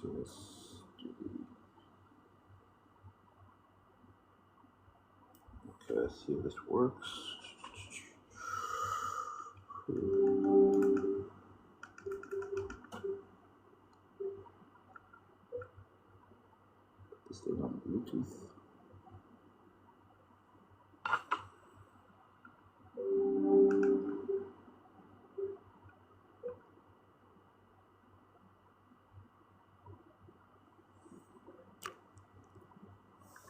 So let's do. Okay, let's see if this works. Put this thing on Bluetooth.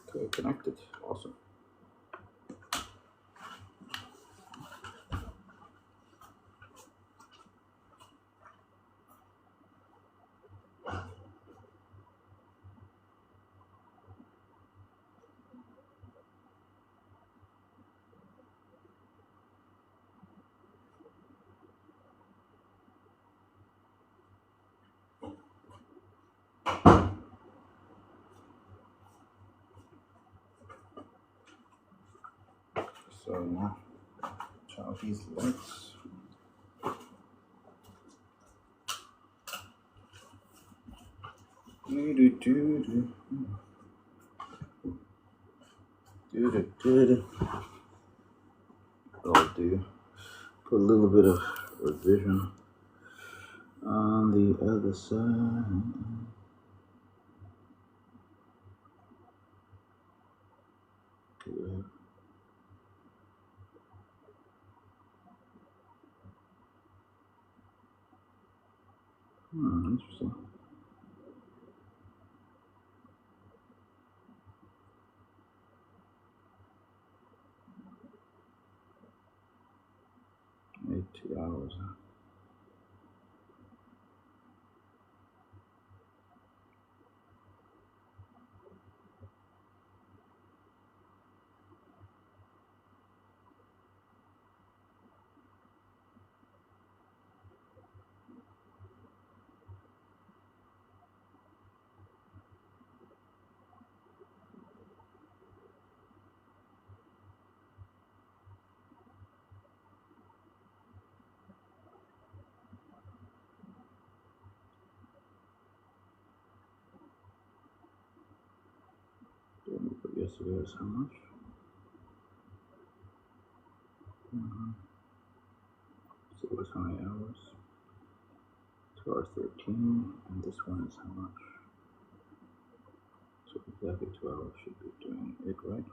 Okay, connected. Awesome. So now, turn off these lights. I'll do put a little bit of revision on the other side. Okay. Interesting. Maybe 2 hours. But yesterday was how much? So it was how many hours? 2 hours 13, and this one is how much? So exactly 2 hours should be doing it, right?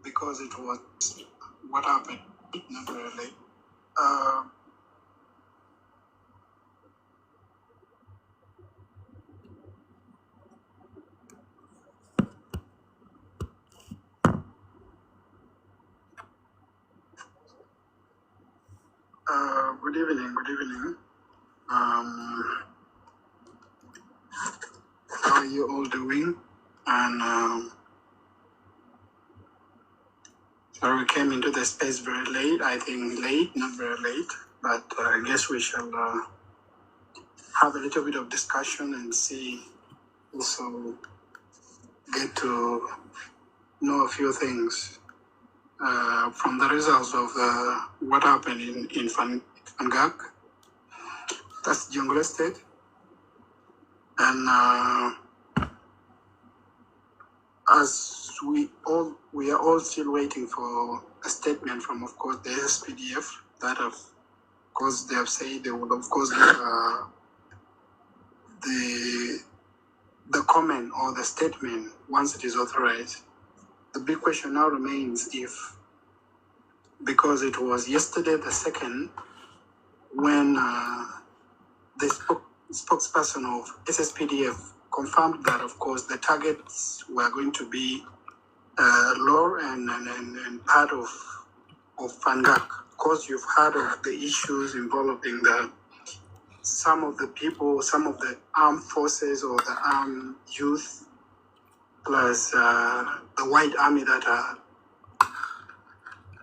Because it was what happened, not really. Good evening, good evening. How are you all doing? And sorry, we came into the space very late. I think late, not very late, but I guess we shall have a little bit of discussion and see, also get to know a few things from the results of what happened in Fangak. That's Jungle State. And as we are all still waiting for a statement from, of course, the SPDF that, of course, they have said they will, of course, give the comment or the statement once it is authorized. The big question now remains if, because it was yesterday the 2nd, when the spokesperson of SSPDF confirmed that, of course, the targets were going to be Lor and part of Fangak. Of course, you've heard of the issues involving some of the people, some of the armed forces or the armed youth, plus the white army that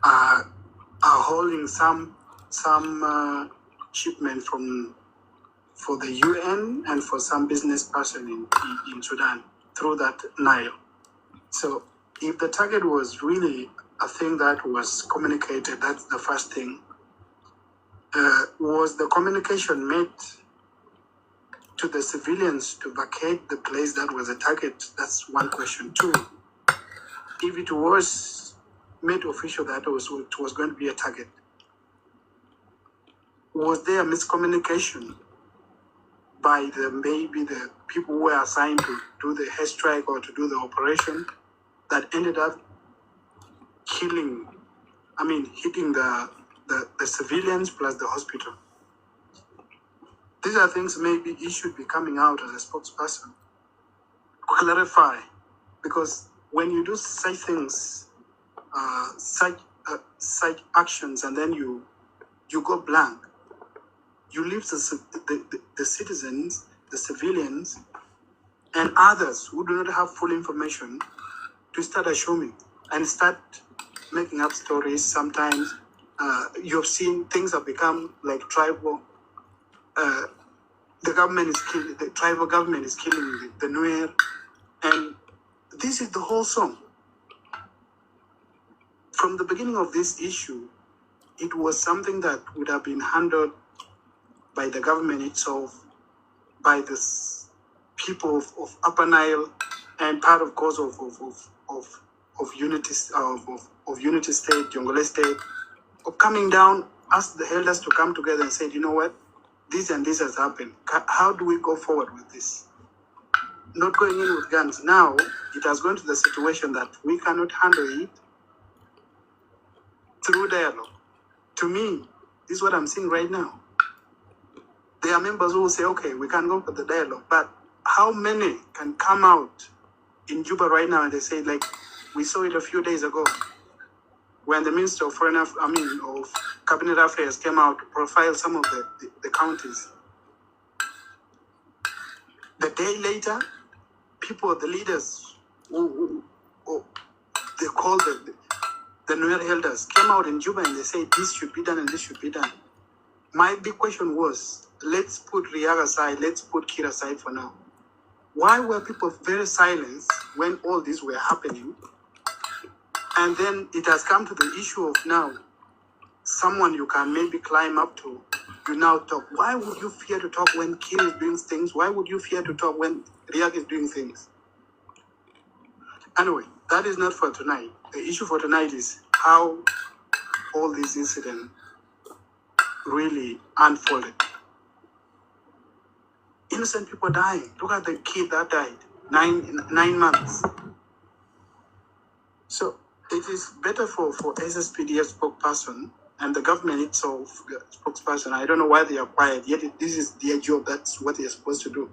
are holding some shipment for the UN and for some business person in Sudan through that Nile. So if the target was really a thing that was communicated, that's the first thing. Was the communication made to the civilians to vacate the place that was a target? That's one question. Two, if it was made official that it was going to be a target, was there a miscommunication by maybe the people who were assigned to do the airstrike or to do the operation that ended up hitting the civilians plus the hospital? These are things maybe he should be coming out as a spokesperson, clarify, because when you do such things, such actions, and then you go blank, you leave the citizens, the civilians, and others who do not have full information to start assuming and start making up stories. Sometimes you've seen things have become like tribal. The tribal government is killing the Nuer, and this is the whole song. From the beginning of this issue, it was something that would have been handled by the government itself, by the people of Upper Nile, and part of cause of Unity State, Jongole State, of coming down, ask the elders to come together and say, you know what, this and this has happened. How do we go forward with this? Not going in with guns. Now, it has gone to the situation that we cannot handle it through dialogue. To me, this is what I'm seeing right now. There are members who will say, okay, we can go for the dialogue, but how many can come out in Juba right now and they say, like, we saw it a few days ago when the Minister of of Cabinet Affairs came out to profile some of the counties. The day later, people, the leaders, who they called the Nuer elders, came out in Juba and they said, this should be done and this should be done. My big question was, let's put Riyadh aside, let's put Kir aside for now. Why were people very silent when all this were happening? And then it has come to the issue of now, someone you can maybe climb up to, you now talk. Why would you fear to talk when Kir is doing things? Why would you fear to talk when Riyadh is doing things? Anyway, that is not for tonight. The issue for tonight is how all this incident really unfolded. Innocent people dying. Look at the kid that died, 9 months. So it is better for SSPDF spokesperson and the government itself spokesperson. I don't know why they are quiet, yet this is their job. That's what they're supposed to do.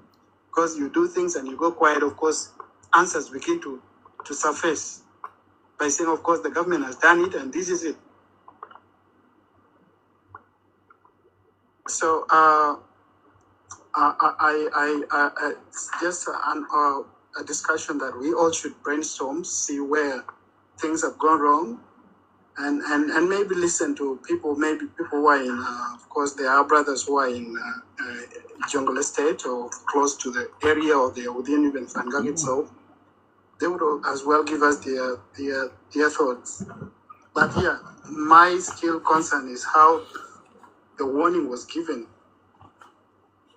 Because you do things and you go quiet, of course, answers begin to surface by saying, of course, the government has done it and this is it. So it's just a discussion that we all should brainstorm, see where things have gone wrong, and maybe listen to people, maybe people who are in, of course, there are brothers who are in Jongole State or close to the area, or they are within even Fangak itself. They would as well give us their thoughts. But yeah, my still concern is how the warning was given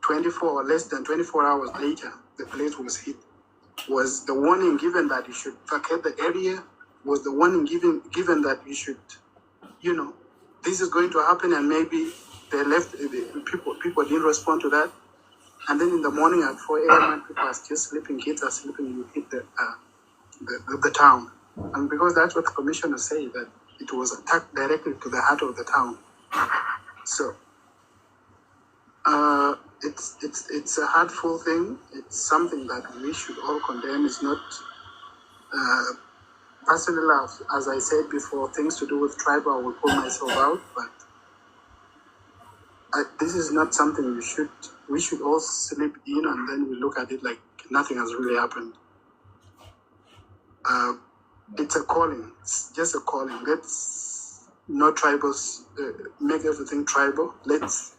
24 or less than 24 hours later, the place was hit. Was the warning given that you should vacate the area? Was the warning given that you should, this is going to happen, and maybe they left, people didn't respond to that. And then in the morning at 4 a.m. people are still sleeping, kids are sleeping, you hit the town. And because that's what the commissioner said, that it was attacked directly to the heart of the town. So it's a hurtful thing. It's something that we should all condemn. It's not personally, as I said before, things to do with tribal, I will pull myself out. But this is not something we should all sleep in and then we look at it like nothing has really happened. It's a calling. It's just a calling. Let's not tribals make everything tribal. Let's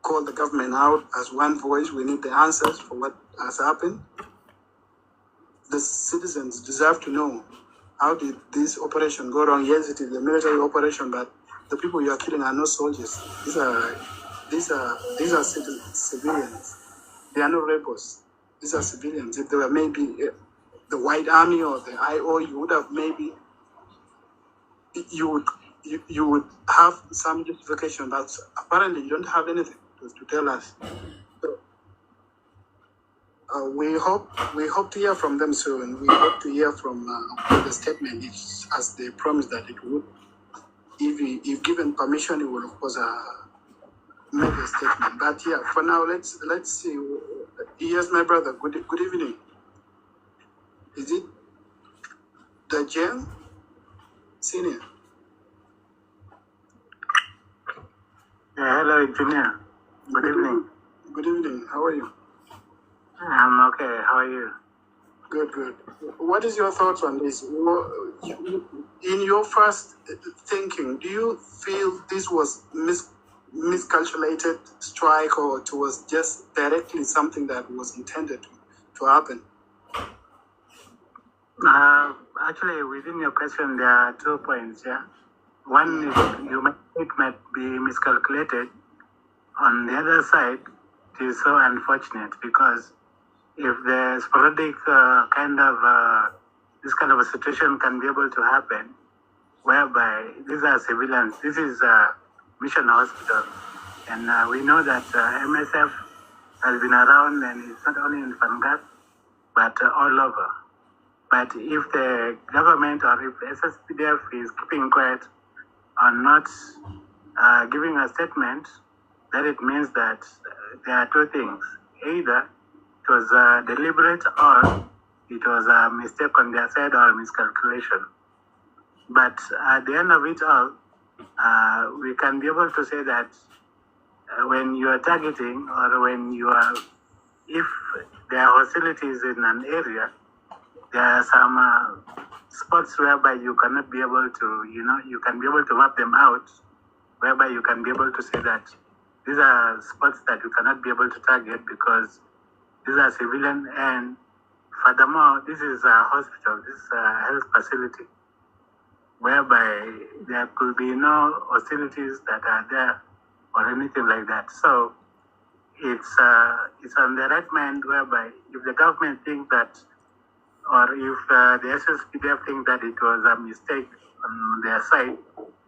call the government out as one voice. We need the answers for what has happened. the citizens deserve to know, how did this operation go wrong? Yes, it is a military operation, but the people you are killing are not soldiers. These are civilians. They are not rebels. These are civilians. If they were maybe the White Army or the IO, you would have maybe you would have some justification, but apparently you don't have anything to tell us. So, we hope to hear from them soon. We hope to hear from the statement, as they promised that it would. If given permission, it will of course make a statement. But yeah, for now, let's see. Here's my brother. Good evening. Is it the Jen Senior? Yeah, hello, engineer. Good evening. Good evening. How are you? I'm okay. How are you? Good. What is your thoughts on this? In your first thinking, do you feel this was miscalculated strike, or it was just directly something that was intended to happen? Actually, within your question, there are 2 points. Yeah, one is it might be miscalculated. On the other side, it is so unfortunate because if the sporadic this kind of a situation can be able to happen, whereby these are civilians, this is a mission hospital, and we know that MSF has been around, and it's not only in Fangat, but all over. But if the government or if SSPDF is keeping quiet or not giving a statement, then it means that there are 2 things. Either it was deliberate or it was a mistake on their side or a miscalculation. But at the end of it all, we can be able to say that when you are targeting, or when you are, if there are hostilities in an area, there are some spots whereby you cannot be able to, you can be able to map them out, whereby you can be able to say that these are spots that you cannot be able to target because these are civilian, and furthermore, this is a hospital, this is a health facility, whereby there could be no hostilities that are there or anything like that. So it's on the right mind, whereby if the government thinks that, or if the SSPDF think that it was a mistake on their side,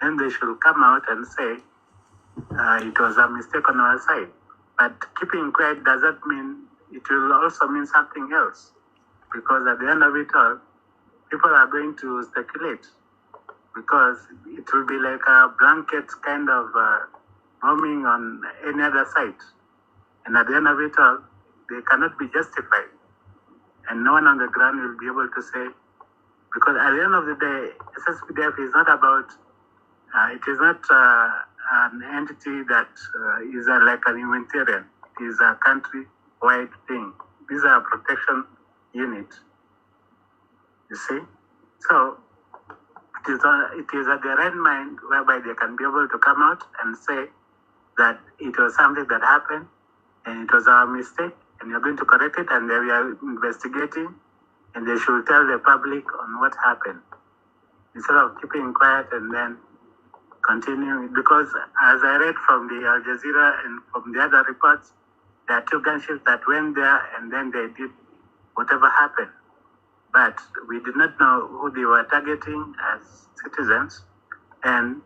then they should come out and say it was a mistake on our side. But keeping quiet doesn't mean, it will also mean something else, because at the end of it all, people are going to speculate, because it will be like a blanket kind of bombing on any other side. And at the end of it all, they cannot be justified. And no one on the ground will be able to say, because at the end of the day, SSPDF is not about, it is not an entity that is like an humanitarian. It is a country-wide thing. These are protection unit. You see? So it is at their right mind, whereby they can be able to come out and say that it was something that happened and it was our mistake, and you're going to correct it, and they are investigating, and they should tell the public on what happened, instead of keeping quiet and then continuing. Because as I read from the Al Jazeera and from the other reports, there are 2 gunships that went there, and then they did whatever happened. But we did not know who they were targeting as citizens, and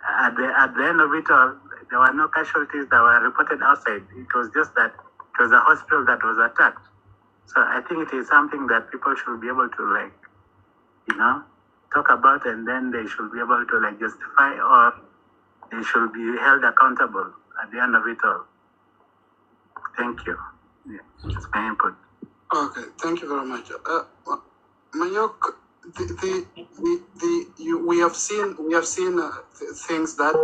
at the end of it all, there were no casualties that were reported outside. It was just that it was a hospital that was attacked. So I think it is something that people should be able to talk about, and then they should be able to justify, or they should be held accountable at the end of it all. Thank you. Yeah, that's my input. Okay, thank you very much. Mayok, we have seen things that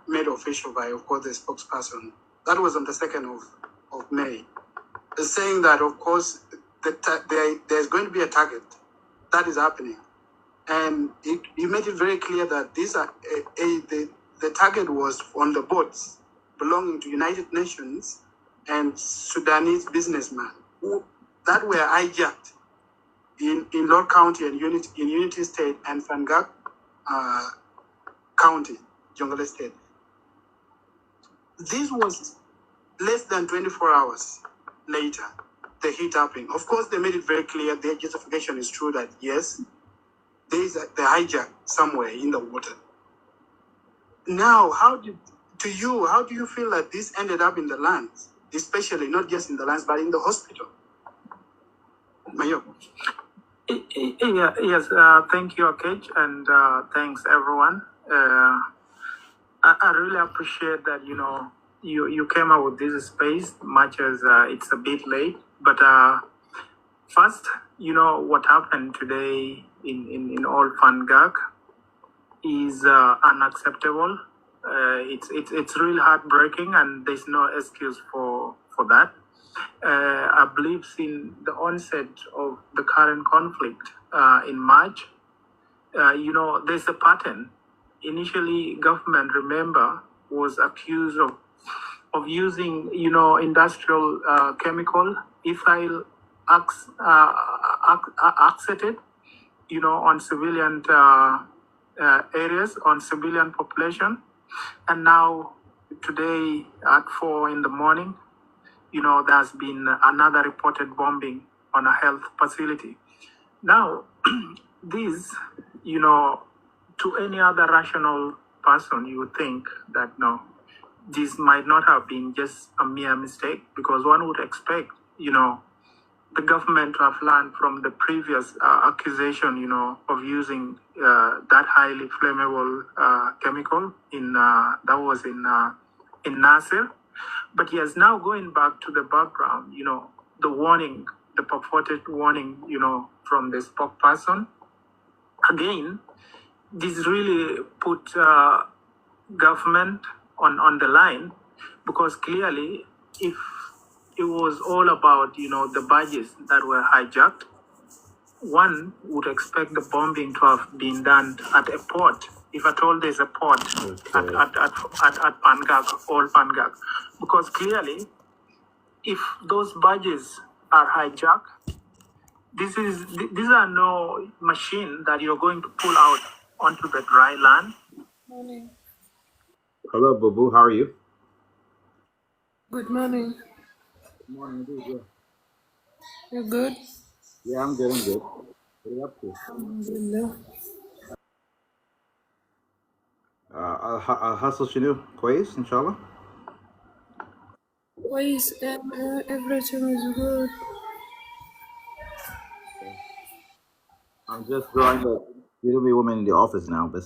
made official by, of course, the spokesperson. That was on the 2nd of May, saying that, of course, there's going to be a target that is happening, and he made it very clear that these are the target was on the boats belonging to United Nations and Sudanese businessmen that were hijacked, in Lord County and Unity State and Fangak County, Jonglei State. This was less than 24 hours later, the heat happened. Of course, they made it very clear. Their justification is true that yes, there is the hijack somewhere in the water. Now, how do you feel that this ended up in the lands, especially not just in the lands, but in the hospital? Mayo. Yes, thank you, Akej, and thanks everyone. I really appreciate that you came out with this space, much as it's a bit late. But first, what happened today in Old Fangak is unacceptable. It's really heartbreaking, and there's no excuse for that. I believe since the onset of the current conflict in March, there's a pattern. Initially, government, remember, was accused of using, industrial chemical, ethyl acetate, on civilian areas, on civilian population. And now, today at 4 in the morning, there's been another reported bombing on a health facility. Now, this, to any other rational person, you would think that no, this might not have been just a mere mistake, because one would expect, the government to have learned from the previous accusation, of using that highly flammable chemical that was in Nasir. But yes, now going back to the background, the warning, the purported warning, from the spokesperson, again, this really put government on the line, because clearly, if it was all about, the badges that were hijacked, one would expect the bombing to have been done at a port, if at all there's a port at Pangak, Old Pangak. Because clearly, if those badges are hijacked, these are no machine that you're going to pull out onto the dry land. Morning. Hello, Babu. How are you? Good morning. Good morning. Good. You good? Yeah, I'm good. What are you up to? Alhamdulillah. حصل شنو كويس إن شاء الله. Please, everything is good. I'm just drawing the beautiful woman in the office now, but.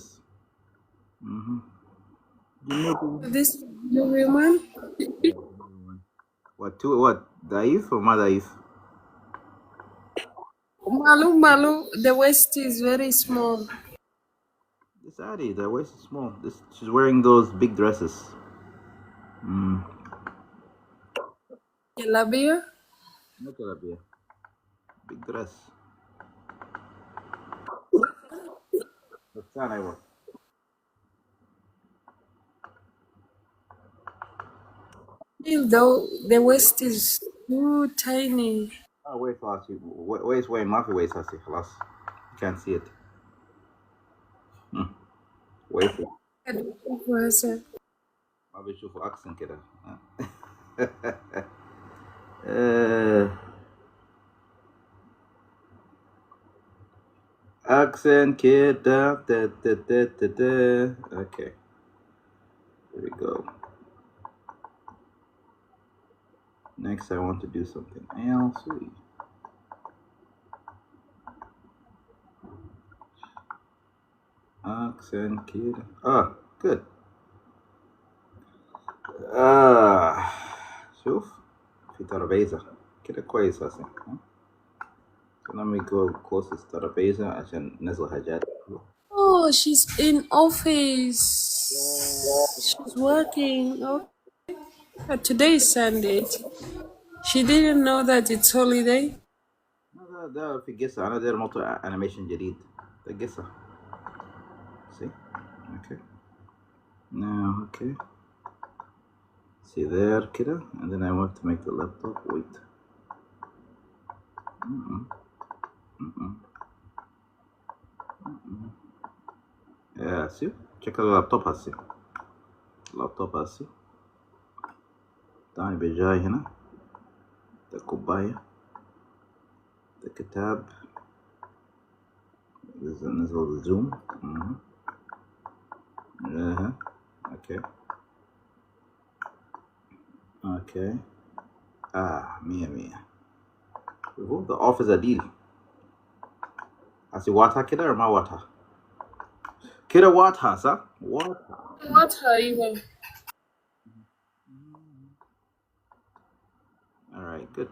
This the woman? What? ضعيف or ما ضعيف? Malu, the waist is very small. This Adi, the waist is small. She's wearing those big dresses. Jalabia? Not Arabia. Big dress. That's not I Still though, the waist is too tiny. wait, waist وين ما في waist هسي خلاص. You can't see it. Waist. ما بيشوفوا أحسن كده. Accent كده. Okay. Here we go. Next, I want to do something else. Accent كده. Good. شوف في ترابيزة كده كويس هسه. So let me go closest to ترابيزة عشان نزل حاجات. Oh, she's in office. She's working. Okay. But today is Sunday. She didn't know that it's holiday. ده في قصة أنا داير موضوع أنيميشن جديد. ده قصة. See? Okay. Now, okay. See there كده, and then I want to make the laptop wait. هسي شكل اللابتوب هسي اللابتوب هسي تاني بجاي هنا ده كوباية ده كتاب نزل الزوم اوكي اوكي مية هو ده اوفيس عديل هسي واتها كده ولا ما واتها كده واتها صح واتها واتها أيوة. alright good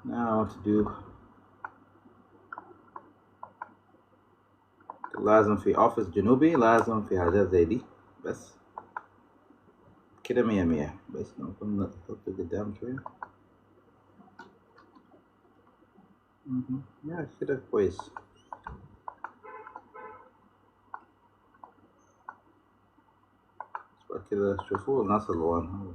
now to do لازم في اوفيس جنوبي لازم في حاجات زي دي بس كده مية بس ممكن نحط قدام شوية يا كده كويس بعد كده شوفوا الناس الوان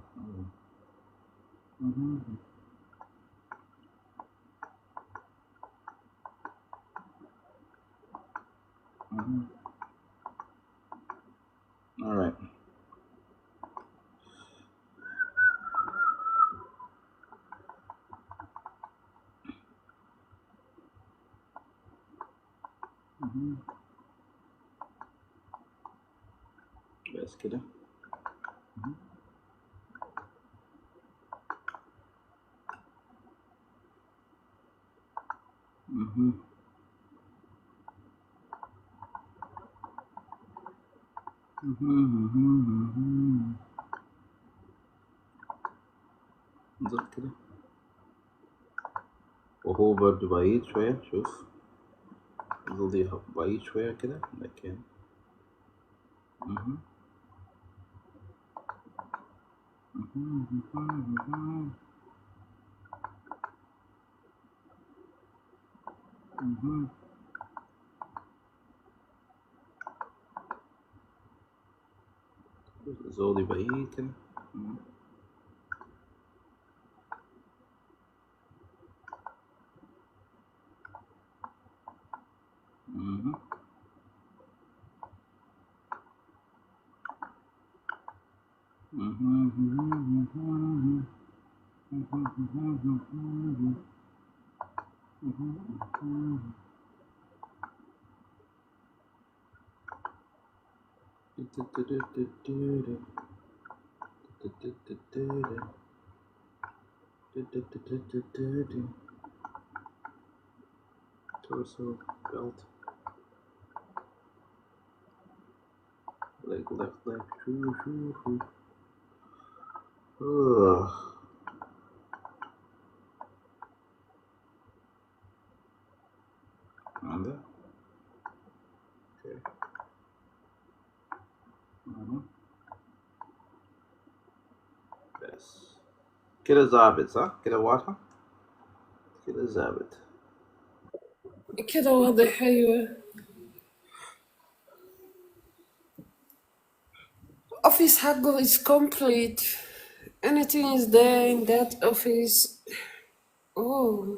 alright بس كده نزل كده وهو برضه بعيد شوية شوف نزل بعيد شوية كده لكن زودي بعيد كده torso belt leg left leg shoo and okay بس كده ظابط صح كده واضحة كده ظابط كده واضح أيوة. Office حقه is complete. Anything is there in that office. Oh,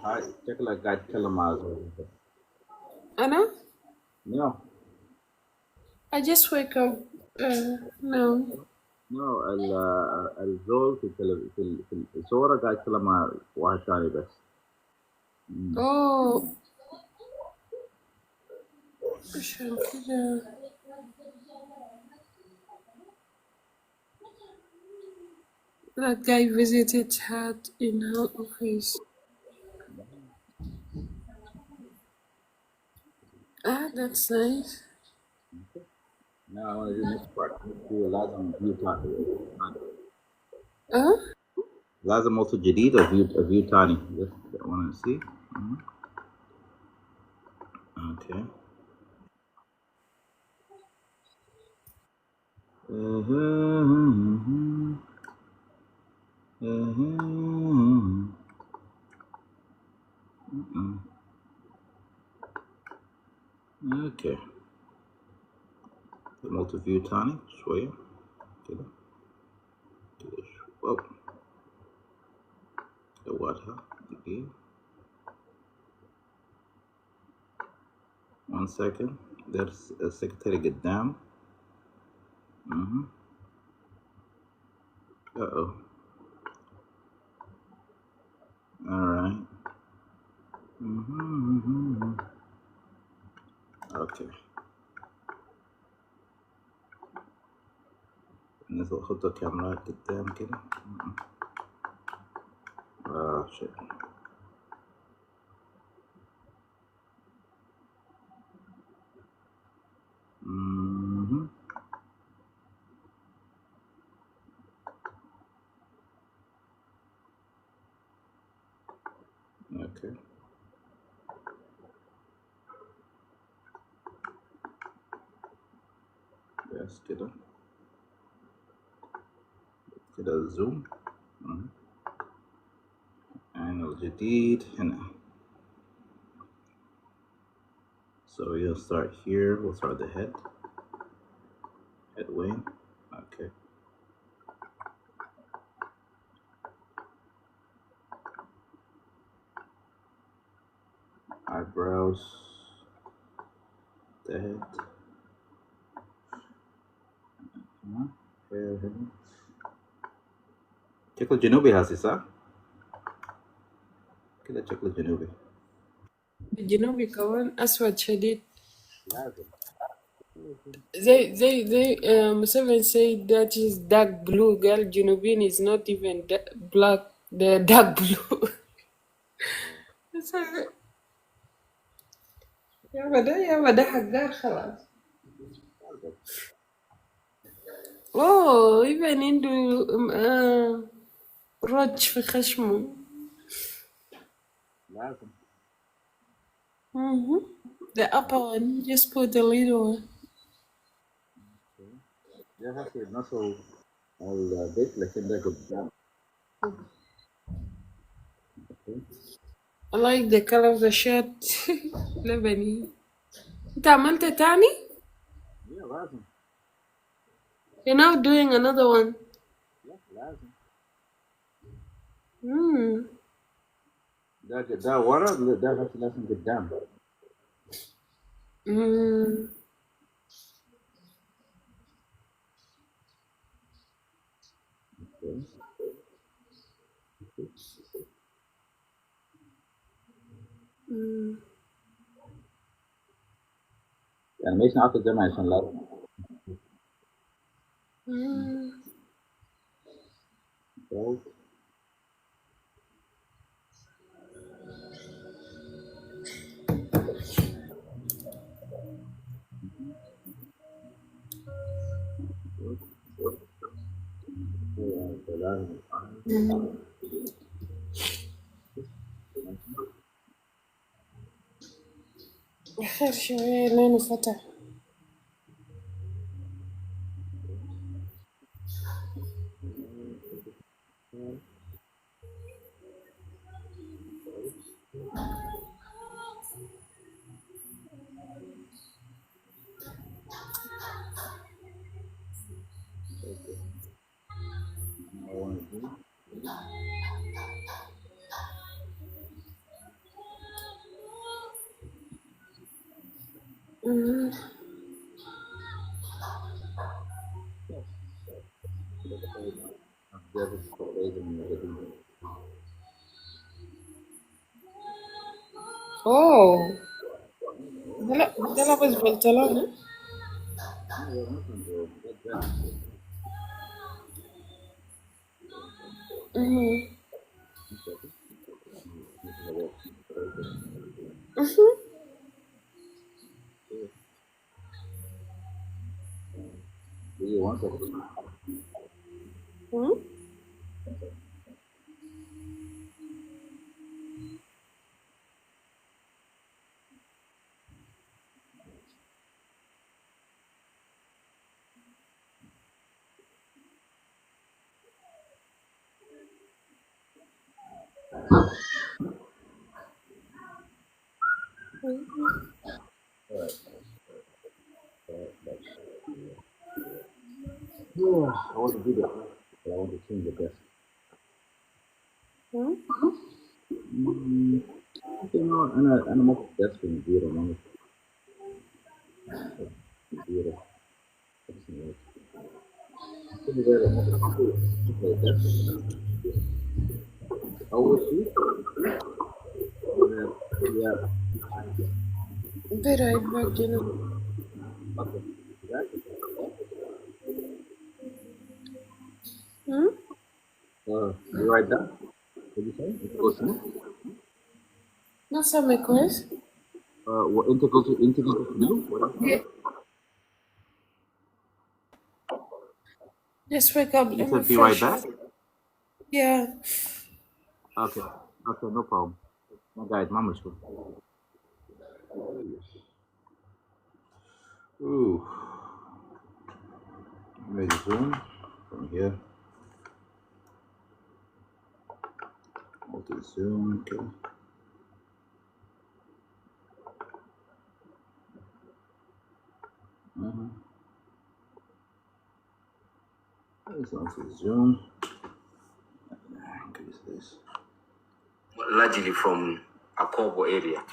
هاي شكلك قاعد تتكلم مع زول أنا? no I just wake up. No. no الزول في الصورة قاعد يتكلم مع واحد ثاني بس Oh. عشان كده. That guy visited her in her office. That's nice. now I want to do next part let's do لازم view ثاني لازم also جديد or view ثاني just I want to see okay okay multi view تاني شوية كده كده دواتها دقيقة 1 second. There's السكرتيرة قدام. Uh-oh. All right. Okay. نحط الكاميرات قدام كده. shit. Okay. بس كده الزوم. الجديد هنا. So we'll start here. We'll start the head. Head wing. Okay. Eyebrows. The head. Hair. شكل جنوبي هاسي صح؟ كده شكل جنوبي. الجنوبي كمان أسود شديد. لازم. They Museveni said that is dark blue. Girl, Junubin is not even black. They're dark blue. يا بدا حقار خلاص. Oh, even عنده رج في خشمه. لازم. The upper one, just put the little one. ده هاسي نصل البيت لكن ده قدام. I like the color of the shirt. لبني. انت عملت تاني؟ Yeah, لازم. You're now doing another one. Yeah, لازم. ده ورا ده هاسي لازم قدام. يعني مش نعطي الجمع عشان لازم. آخر شوية لونه فتح. Oh, ده لابس بنطلون. Do you want it? I want to do that, but I want to change the desk. You know, أنا ما كنت desk كبيرة. Zero. Excellent. Thank you very much. Okay, that's how was she? Yeah. Be right back, you know. Okay. That, Hmm? you write that? What did you say? Integral Not some request. what integral to do? What else? Yeah. Just wake up. You Let me said be right fresh back? up. Yeah. Okay. Okay, no problem. My guide, mama's good. Ooh. Maybe zoom from here. Multi zoom. Okay. This one's zoom. Increase this. Largely from Akobo area.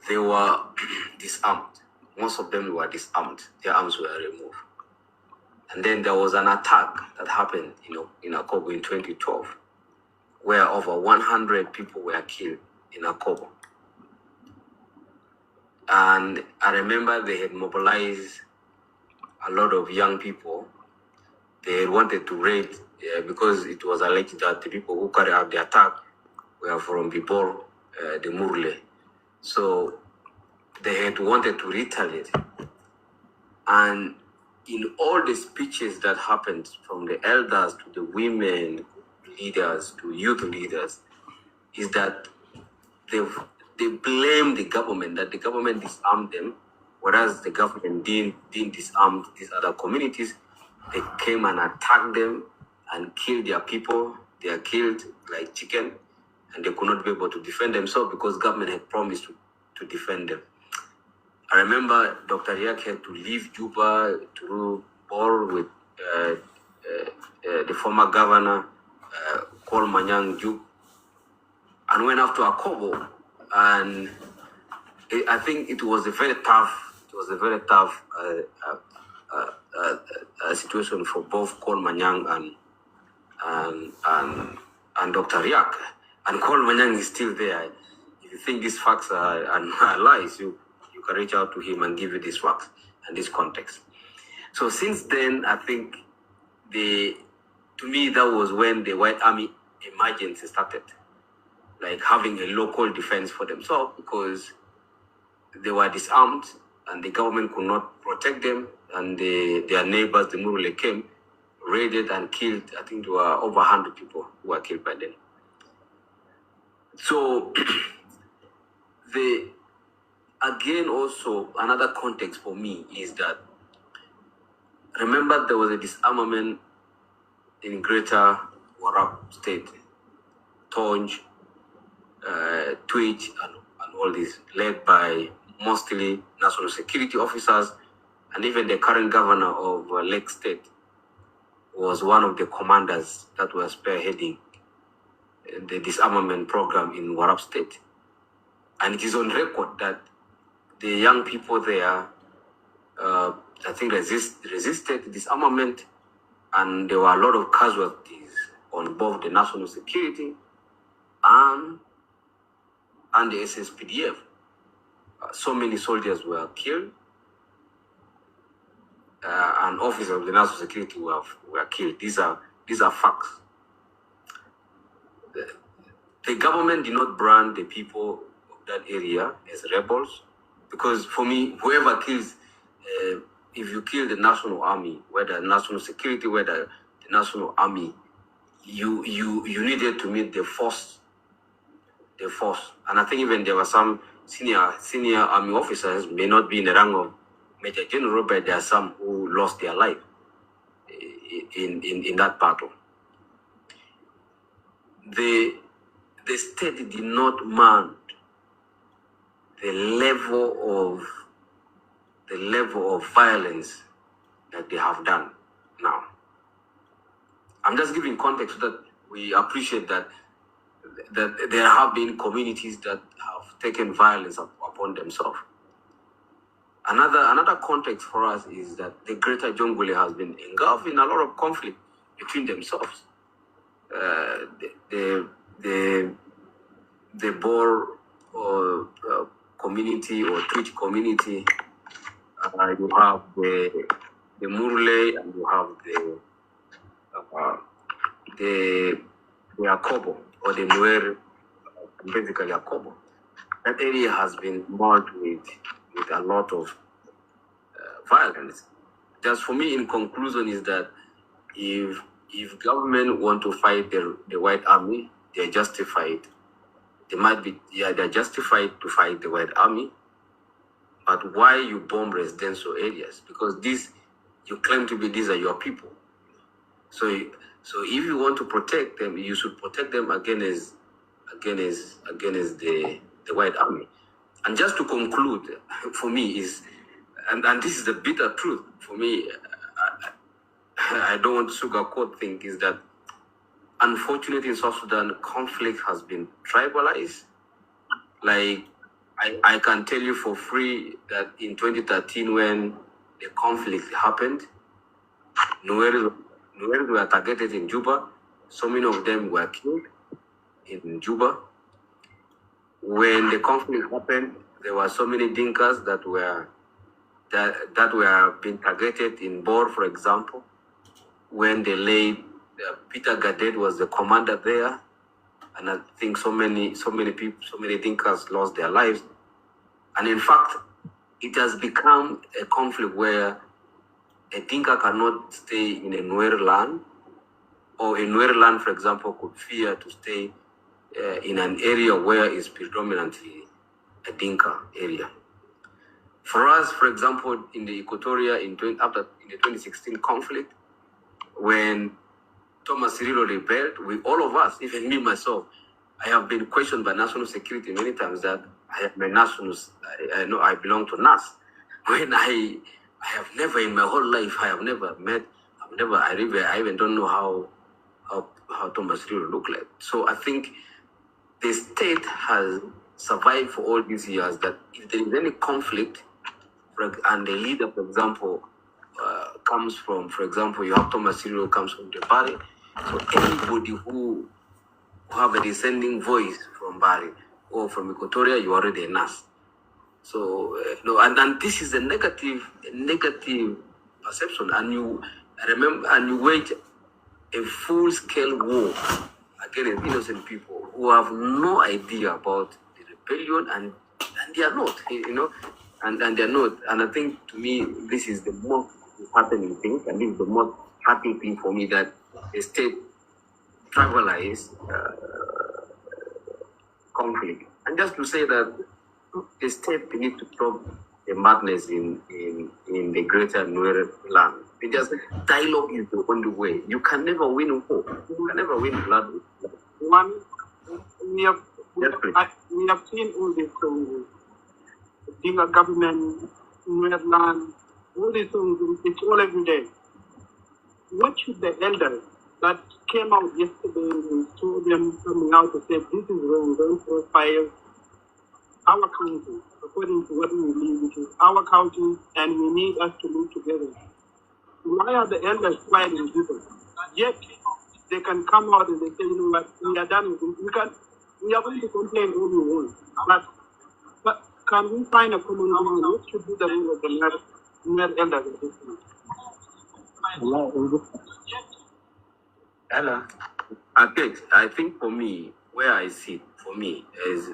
They were disarmed. Most of them were disarmed. Their arms were removed. And then there was an attack that happened, in Akobo in 2012, where over 100 people were killed in Akobo. And I remember they had mobilized a lot of young people. They wanted to raid because it was alleged that the people who carried out the attack were from Bibor, the Murle. So they had wanted to retaliate. And in all the speeches that happened, from the elders to the women leaders to youth leaders, is that they blame the government, that the government disarmed them, whereas the government didn't disarm these other communities. They came and attacked them and killed their people. They are killed like chicken, and they could not be able to defend themselves because government had promised to defend them. I remember Dr. Riek had to leave Juba to ball with the former governor, Kol Manyang Juk, and went up to Akobo. And I think it was a very tough situation for both Kol Manyang and Dr. Riek. And Kol Manyang is still there. If you think these facts are lies, you can reach out to him and give you these facts and this context. So since then, I think to me, that was when the White Army emergency started, like having a local defense for themselves because they were disarmed and the government could not protect them, and their neighbors, the Murule, came, raided and killed. I think there were over 100 people who were killed by them. So again, also, another context for me is that, remember there was a disarmament in Greater Warrap State, Tonj, Twitch, and all this, led by mostly national security officers, and even the current governor of Lake State was one of the commanders that were spearheading the disarmament program in Warrap State. And it is on record that the young people there, I think, resisted disarmament, and there were a lot of casualties on both the national security and the SSPDF. So many soldiers were killed, and officers of the national security were killed. These are facts. The government did not brand the people of that area as rebels, because for me, whoever kills, if you kill the national army, whether national security, whether the national army, you needed to meet the force. And I think even there were some senior army officers, may not be in the rank of Major General, but there are some who lost their life in that battle. The state did not mount the level of violence that they have done now. I'm just giving context so that we appreciate that there have been communities that have taken violence upon themselves. Another context for us is that the Greater Jonglei has been engulfed in a lot of conflict between themselves. The Bor community or Twitch community, you have the Murle, and you have the Akobo, or the Nuer, basically Akobo. That area has been marked with a lot of violence. Just for me, in conclusion, is that if government want to fight the White Army, they're justified. They're justified to fight the White Army. But why you bomb residential areas? Because you claim to be, these are your people. So if you want to protect them, you should protect them against the White Army. And just to conclude, for me is, and this is the bitter truth for me, I don't want to sugarcoat things, is that unfortunately in South Sudan, conflict has been tribalized. Like, I can tell you for free that in 2013, when the conflict happened, Nuer were targeted in Juba. So many of them were killed in Juba. When the conflict happened, there were so many Dinkas that were being targeted in Bor, for example. When they laid, Peter Gadet was the commander there, and I think so many people, so many Dinkas lost their lives. And in fact, it has become a conflict where a Dinka cannot stay in a Nuer land, or a Nuer land, for example, could fear to stay in an area where it's predominantly a Dinka area. For us, for example, in the Equatoria, in the 2016 conflict, when Thomas Cirillo rebelled, all of us, even me myself, I have been questioned by national security many times that I am a nationalist. I know I belong to NAS. When I have never in my whole life, I even don't know how Thomas Cirillo looked like. So I think the state has survived for all these years, that if there is any conflict, and the leader, for example, comes from, for example, you have Thomas Cirillo comes from the Bari, so anybody who have a descending voice from Bari or from Equatoria, you are already a NAS. So, and this is a negative perception, and you wage a full-scale war against innocent people who have no idea about the rebellion, and they are not, and they are not. And I think, to me, this is the most happening thing, and this is the most happy thing for me, that the state tribalized conflict. And just to say that the state needs to stop the madness in the greater Nuer land. Dialogue is the only way. You can never win war. You can never win blood. One, we have seen all these songs, the government, Nuer land, all these songs, it's all every day. What should the elders that came out yesterday and saw them coming out to say this is wrong, don't profile our county, according to what we believe, which is our county, and we need us to live together. Why are the elders fighting people? Yet they can come out and they say, you know what, we are done with it. We are going to complain all we want. But can we find a common ground? What should be the role of the Nuer elders at this point? Hello. I think for me, where I sit, for me, is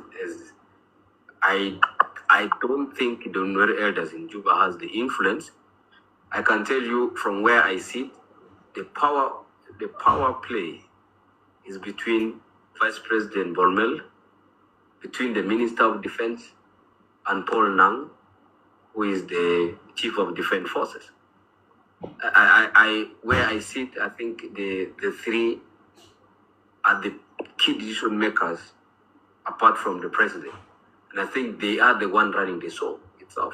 I don't think the Nuer elders in Juba has the influence. I can tell you from where I sit, the power play is between Vice President Bormel, between the Minister of Defense, and Paul Nang, who is the Chief of Defense Forces. Where I sit, I think the three are the key decision makers, apart from the president. And I think they are the one running the show itself.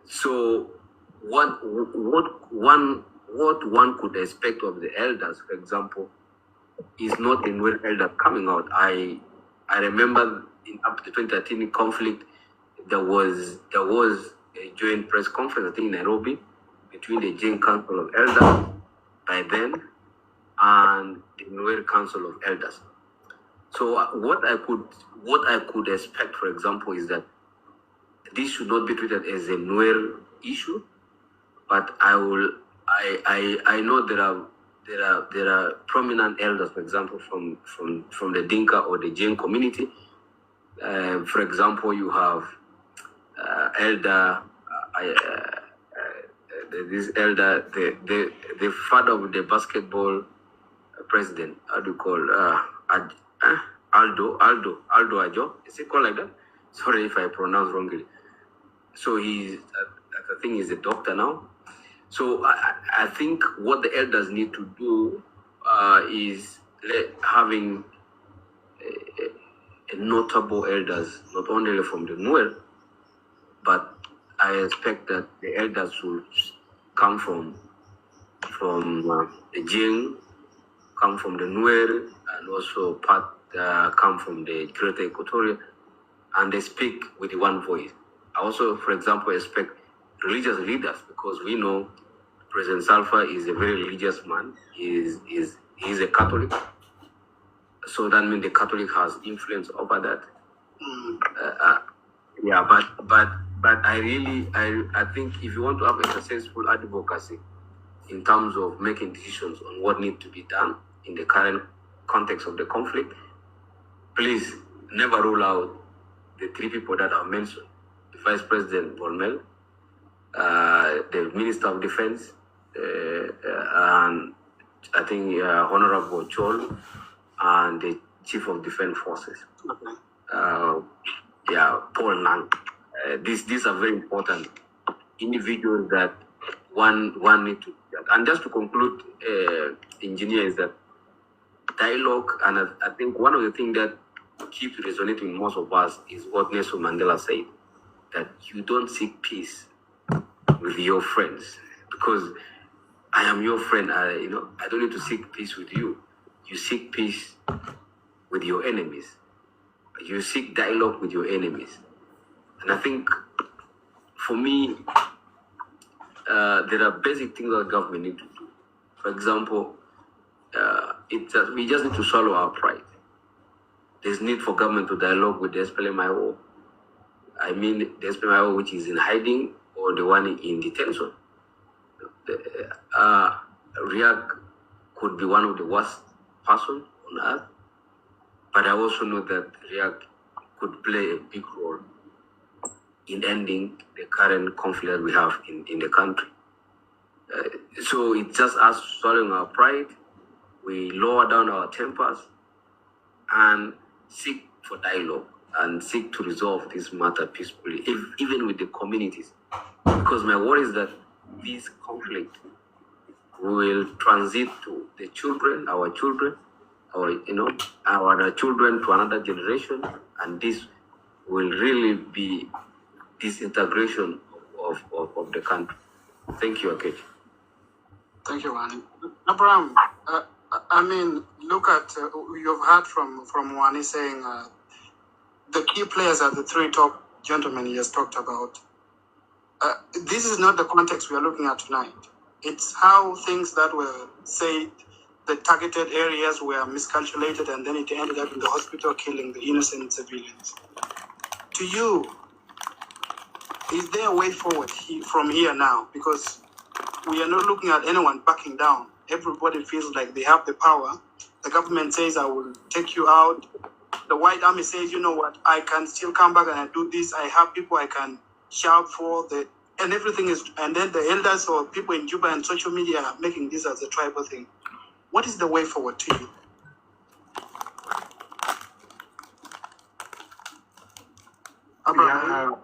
So what one could expect of the elders, for example, is not a Nuer elder coming out. I remember up to the 2013 conflict, there was a joint press conference, I think in Nairobi, between the Jane Council of Elders by then and the Nuer Council of Elders. So what I could expect, for example, is that this should not be treated as a Nuer issue, but I know there are prominent elders, for example, from the Dinka or the Jane community. For example, you have elder. This elder, the father of the basketball president, how do you call Aldo Ajo? Is it called like that? Sorry if I pronounce wrongly. So I think he's a doctor now. So I think what the elders need to do is having a notable elders, not only from the Nuer, but I expect that the elders will come from the Jing, come from the Nuer, and also come from the Greater Equatoria, and they speak with one voice. I also, for example, expect religious leaders, because we know President Salva is a very religious man. He is a Catholic, so that means the Catholic has influence over that. Yeah, but I think if you want to have a successful advocacy in terms of making decisions on what needs to be done in the current context of the conflict, please never rule out the three people that are mentioned: the Vice President Bolmel, the Minister of Defense, and I think Honorable Chol, and the Chief of Defense Forces. Paul Nang. These are very important individuals that one need to. And just to conclude, engineer, is that dialogue, and I think one of the things that keeps resonating most of us is what Nelson Mandela said, that you don't seek peace with your friends, because I am your friend. I don't need to seek peace with you. You seek peace with your enemies. You seek dialogue with your enemies. And I think, for me, there are basic things that government need to do. For example, we just need to swallow our pride. There's need for government to dialogue with the SPLM-IO. I mean, the SPLM-IO which is in hiding, or the one in detention. Riek could be one of the worst persons on earth, but I also know that Riek could play a big role in ending the current conflict that we have in the country. So it's just us swallowing our pride. We lower down our tempers and seek for dialogue and seek to resolve this matter peacefully, even with the communities. Because my worry is that this conflict will transit to the children, our children to another generation, and this will really be disintegration of the country. Thank you, Akechi. Thank you, Wani. Abraham, look at, you've heard from Wani saying the key players are the three top gentlemen he has talked about. This is not the context we are looking at tonight. It's how things that were said, the targeted areas were miscalculated, and then it ended up in the hospital killing the innocent civilians. To you, is there a way forward from here now? Because we are not looking at anyone backing down. Everybody feels like they have the power. The government says, I will take you out. The White Army says, you know what, I can still come back and I do this. I have people I can shout for, and everything is, and then the elders or people in Juba and social media are making this as a tribal thing. What is the way forward to you? Abraham?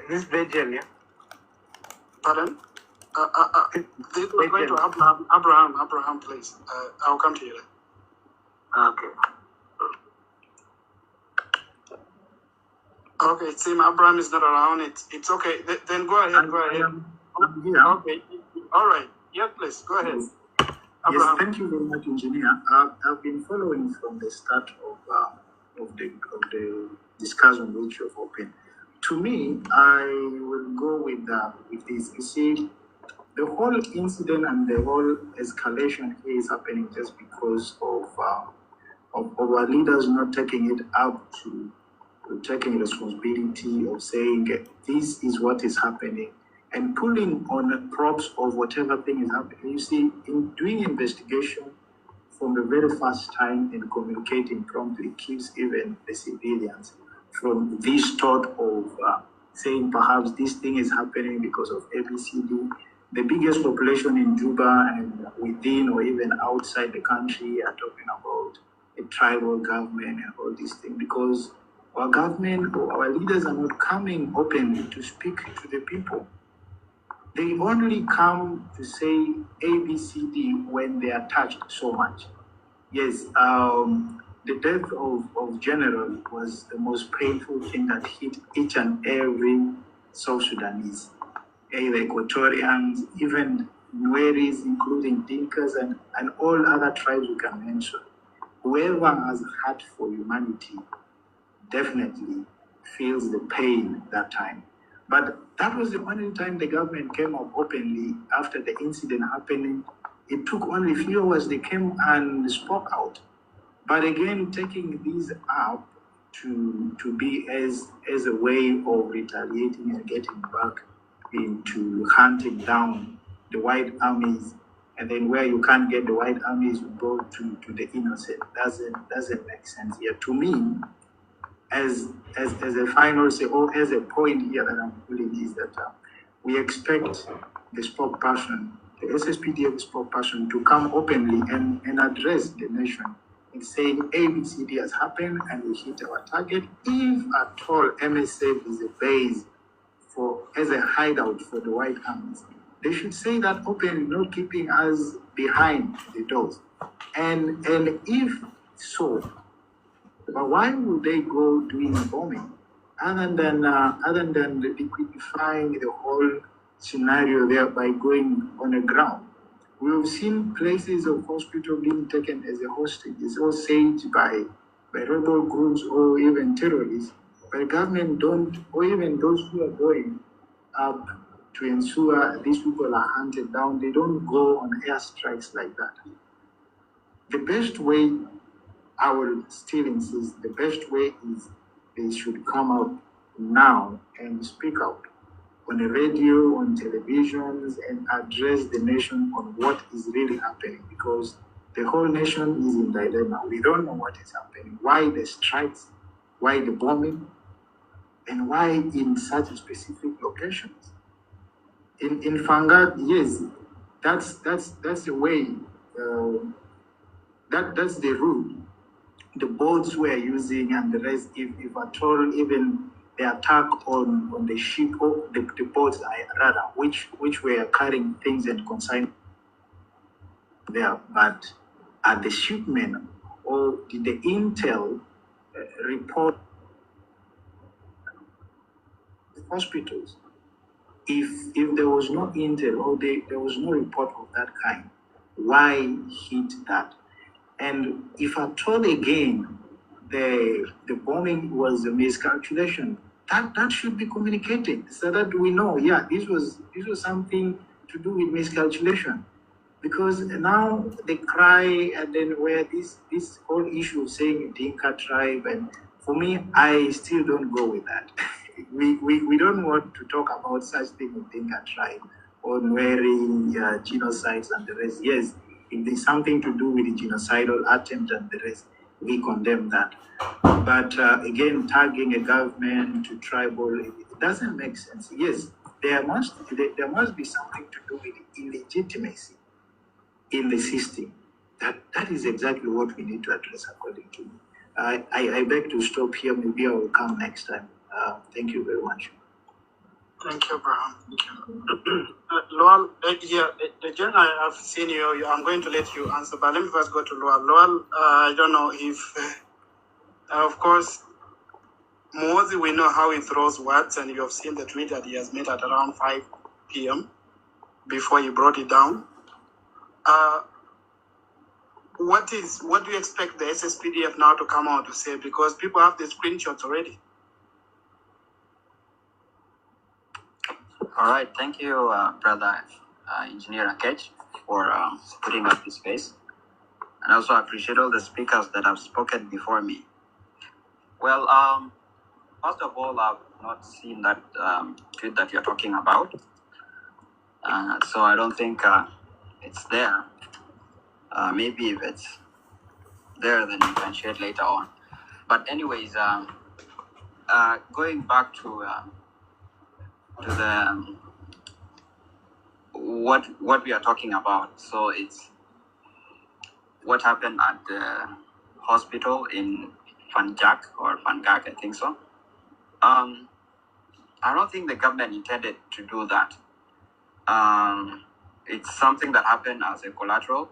This is Bejan, yeah? Pardon? This was going to Abraham, please. I'll come to you. Okay. Okay, it seems Abraham is not around. It's okay. Then go ahead. I'm here. Okay. All right. Yeah, please go ahead. Yes, thank you very much, engineer. I've been following from the start of the discussion which you've opened. to me, I will go with this. You see, the whole incident and the whole escalation here is happening just because of our leaders not taking it up to taking responsibility of saying this is what is happening and pulling on the props of whatever thing is happening. You see, in doing investigation from the very first time and communicating promptly keeps even the civilians from this thought of saying perhaps this thing is happening because of ABCD. The biggest population in Juba and within or even outside the country are talking about a tribal government and all these things because our government or our leaders are not coming openly to speak to the people. They only come to say ABCD when they are touched so much. Yes, the death of General was the most painful thing that hit each and every South Sudanese, the Equatorians, even Nueris, including Dinkas and all other tribes you can mention. Whoever has heart for humanity definitely feels the pain that time. But that was the only time the government came up openly after the incident happening. It took only a few hours, they came and spoke out. But again, taking these up to be as a way of retaliating and getting back into hunting down the white armies, and then where you can't get the white armies, you go to the innocent. Doesn't make sense here. To me, as a final say, or as a point here that I'm putting is that we expect the spokesperson, the SSPDF spokesperson, to come openly and address the nation and saying ABCD has happened and we hit our target. If at all MSF is a base as a hideout for the white armies, they should say that openly, not keeping us behind the doors. And if so, but why would they go doing bombing other than liquidifying the whole scenario there by going on the ground? We've seen places of hospital being taken as a hostage. It's all said by rebel groups or even terrorists. But the government don't, or even those who are going up to ensure these people are hunted down, they don't go on airstrikes like that. The best way, I will still insist, the best way is they should come out now and speak out on the radio, on televisions, and address the nation on what is really happening, because the whole nation is in dilemma. We don't know what is happening, why the strikes, why the bombing, and why in such specific locations. In Fangad, yes, that's the way, that's the route. The boats we're using and the rest, if at all, even the attack on the ship or the boats, rather, which were carrying things and consignment there, but at the shipment or did the intel report the hospitals? If there was no intel or there was no report of that kind, why hit that? And if at all again the bombing was a miscalculation, that should be communicated so that we know, yeah, this was something to do with miscalculation. Because now they cry, and then where this whole issue of saying Dinka tribe, and for me, I still don't go with that. we don't want to talk about such thing with Dinka tribe or wearing genocides and the rest. Yes, if there's something to do with the genocidal attempt and the rest, we condemn that. But again, tagging a government to tribal, it doesn't make sense. Yes, there must be something to do with the illegitimacy in the system. That is exactly what we need to address, according to me. I beg to stop here. Maybe I will come next time. Thank you very much. Thank you, Abraham. Thank you. Lowell, the general, I've seen you. I'm going to let you answer, but let me first go to Lowell. Lowell, I don't know if, of course, Muozi, we know how he throws words, and you have seen the tweet that he has made at around 5 p.m. before he brought it down. What do you expect the SSPDF now to come out to say? Because people have the screenshots already. All right, thank you, brother Engineer Akech, for putting up this space. And also I appreciate all the speakers that have spoken before me. Well, first of all, I've not seen that tweet that you're talking about. So I don't think it's there. Maybe if it's there, then you can share it later on. But anyways, going back to the what we are talking about. So it's what happened at the hospital in Fangak, I think so. I don't think the government intended to do that. It's something that happened as a collateral.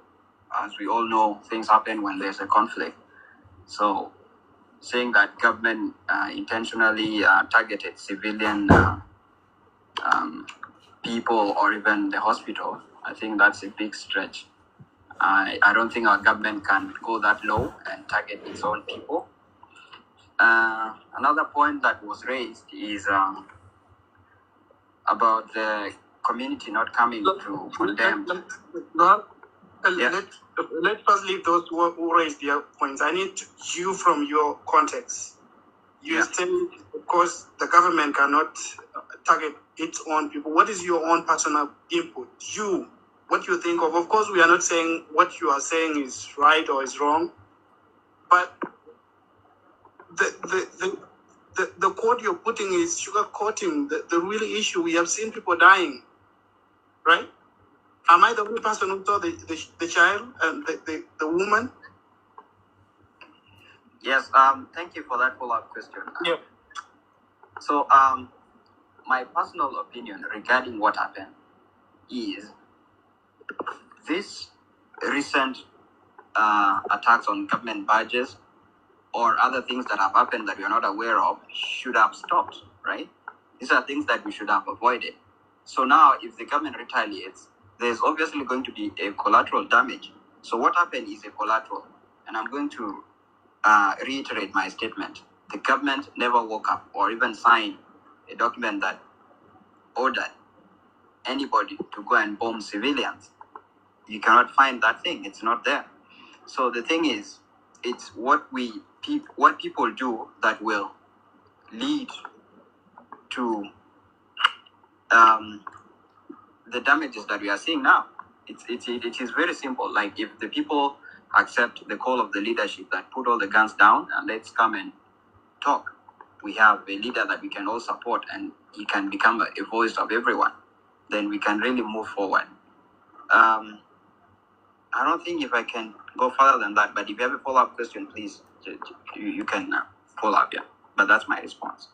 As we all know, things happen when there's a conflict. So saying that government intentionally targeted civilian people or even the hospital, I think that's a big stretch. I don't think our government can go that low and target its own people. Another point that was raised is about the community not coming to condemn. Let's first leave those who raised their points. I need you from your context. You say, of course, the government cannot target its own people. What is your own personal input? What you think of? Of course, we are not saying what you are saying is right or is wrong, but the quote you're putting is sugarcoating the real issue. We have seen people dying, right? Am I the only person who saw the child and the woman? Yes, thank you for that follow-up question. Yeah. So, my personal opinion regarding what happened is this recent attacks on government badges or other things that have happened that we are not aware of should have stopped, right? These are things that we should have avoided. So now, if the government retaliates, there's obviously going to be a collateral damage. So what happened is a collateral. And I'm going to reiterate my statement. The government never woke up or even signed a document that ordered anybody to go and bomb civilians. You cannot find that thing. It's not there. So the thing is, it's what people do that will lead to the damages that we are seeing now. It is very simple. Like, if the people accept the call of the leadership that put all the guns down and let's come and talk, we have a leader that we can all support and he can become a voice of everyone, then we can really move forward. I don't think if I can go further than that, but if you have a follow-up question, please, you can follow up, yeah. But that's my response.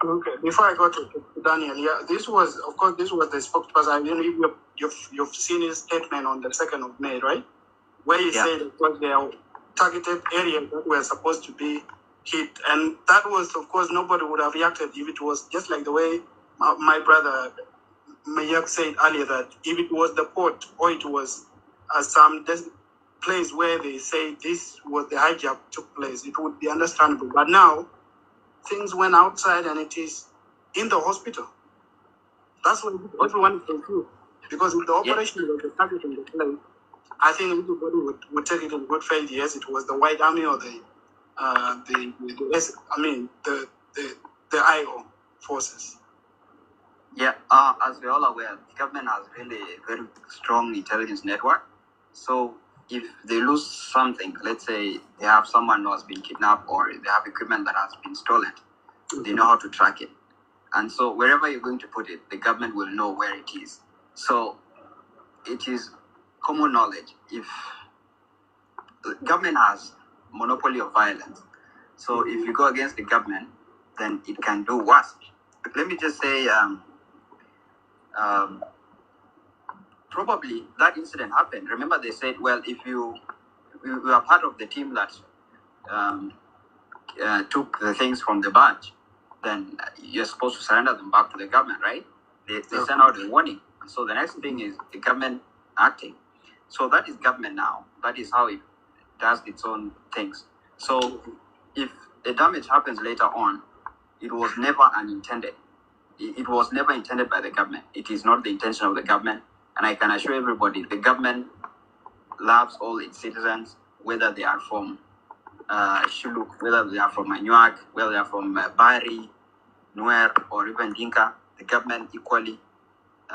Okay, before I go to Daniel, this was the spokesperson. I mean, you've seen his statement on the 2nd of May, right? Where he said it was their targeted areas that were supposed to be hit. And that was, of course, nobody would have reacted if it was just like the way my brother Mayak said earlier, that if it was the port or it was some place where they say this was the hijack took place, it would be understandable. But now, things went outside and it is in the hospital. That's when everyone is confused. Because if the operation was the target in the place, I think everybody would take it in good faith. Yes, it was the White Army or the IO forces. Yeah, as we're all aware, the government has really a very strong intelligence network. So if they lose something, let's say they have someone who has been kidnapped or they have equipment that has been stolen, they know how to track it. And so wherever you're going to put it, the government will know where it is. So it is common knowledge. If the government has monopoly of violence, so if you go against the government, then it can do worse. But let me just say, probably that incident happened. Remember, they said, well, if you are part of the team that took the things from the badge, then you're supposed to surrender them back to the government, right? They send out a warning. So the next thing is the government acting. So that is government now. That is how it does its own things. So if a damage happens later on, it was never unintended. it was never intended by the government. It is not the intention of the government. And I can assure everybody, the government loves all its citizens, whether they are from Shuluk, whether they are from Anuak, whether they are from Bari, Nuer, or even Dinka. The government equally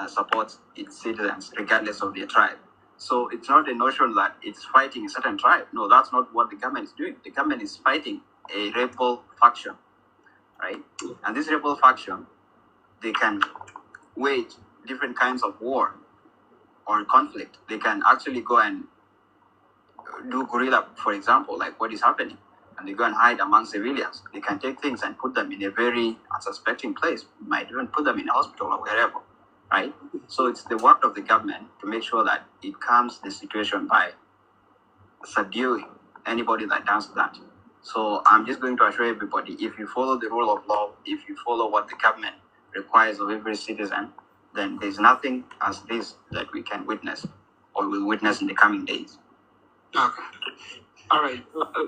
supports its citizens, regardless of their tribe. So it's not a notion that it's fighting a certain tribe. No, that's not what the government is doing. The government is fighting a rebel faction, right? And this rebel faction, they can wage different kinds of war or conflict. They can actually go and do guerrilla, for example, like what is happening. And they go and hide among civilians. They can take things and put them in a very unsuspecting place. Might even put them in a hospital or wherever, right? So it's the work of the government to make sure that it calms the situation by subduing anybody that does that. So I'm just going to assure everybody, if you follow the rule of law, if you follow what the government requires of every citizen, then there's nothing as this that we can witness or will witness in the coming days. Okay. All right.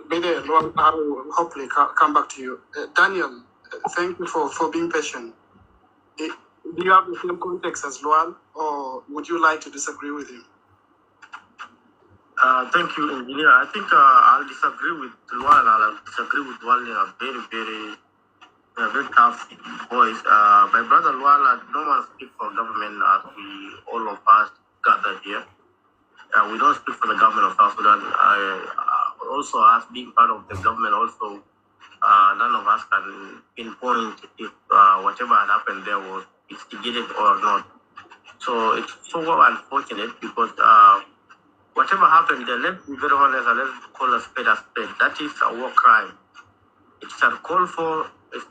Maybe I will hopefully come back to you. Daniel, thank you for being patient. Do you have the same context as Lual, or would you like to disagree with him? Thank you, Engineer. I think I'll disagree with Lual. I'll disagree with Lual in a very tough voice. My brother Lual, I don't want to speak for government as we all of us gathered here. We don't speak for the government of South Sudan. Also, as being part of the government, also none of us can pinpoint if whatever had happened there was instigated or not. So it's so unfortunate because whatever happened there, let's be very honest and let's call a spade a spade. That is a war crime. It's uncalled for. It's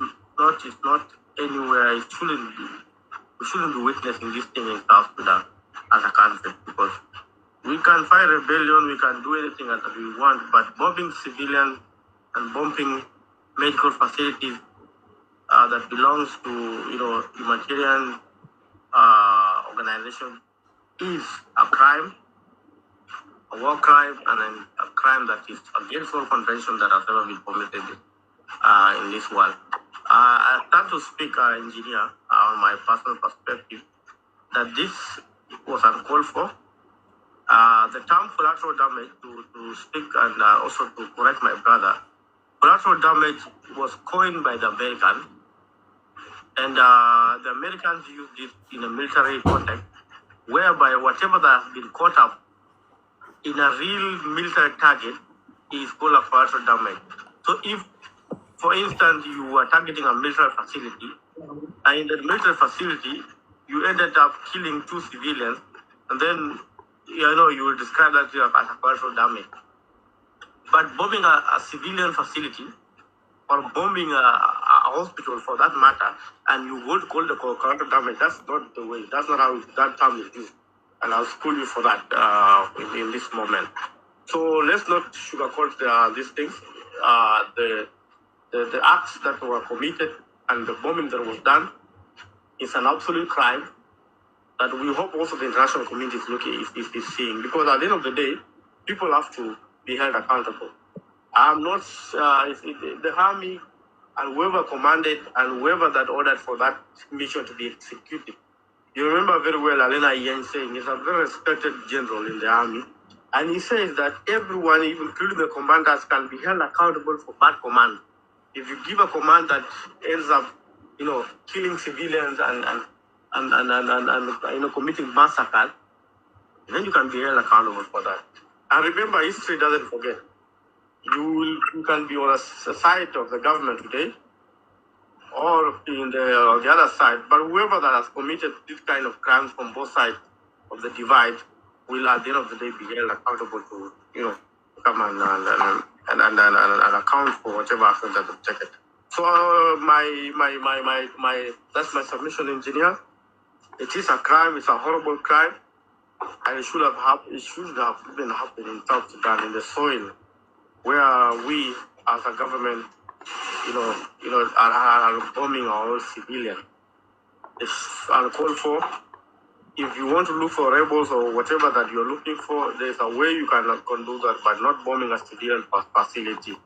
not anywhere. We shouldn't be witnessing this thing in South Sudan as a country, because we can fight rebellion, we can do anything that we want, but bombing civilians and bombing medical facilities that belongs to humanitarian organization is a crime, a war crime, and a crime that is against all conventions that have ever been committed in this world. I start to speak, Engineer, on my personal perspective, that this was uncalled for. The term collateral damage, to speak and also to correct my brother, collateral damage was coined by the Americans, and the Americans used it in a military context, whereby whatever that has been caught up in a real military target is called a collateral damage. So if, for instance, you are targeting a military facility, and in the military facility, you ended up killing 2 civilians, and then you will describe that as a collateral damage. But bombing a civilian facility or bombing a hospital for that matter, and you won't call the collateral damage, that's not the way. That's not how that term is used. And I'll school you for that in this moment. So let's not sugarcoat these things. The acts that were committed and the bombing that was done is an absolute crime that we hope also the international community is looking is seeing, because at the end of the day, people have to be held accountable. I'm not the army and whoever commanded and whoever that ordered for that mission to be executed. You remember very well Alena Yen saying he's a very respected general in the army, and he says that everyone, even including the commanders, can be held accountable for bad command. If you give a command that ends up, killing civilians and committing massacres, then you can be held accountable for that. And remember, history doesn't forget. You can be on a side of the government today, or on the other side, but whoever that has committed this kind of crimes from both sides of the divide will, at the end of the day, be held accountable to, come and account for whatever action that they've taken. So that's my submission, Engineer. It is a crime. It's a horrible crime, and it should have been happening in South Sudan, in the soil where we, as a government, are bombing our own civilians. It's uncalled for. If you want to look for rebels or whatever that you're looking for, there's a way you can do that, but not bombing a civilian facility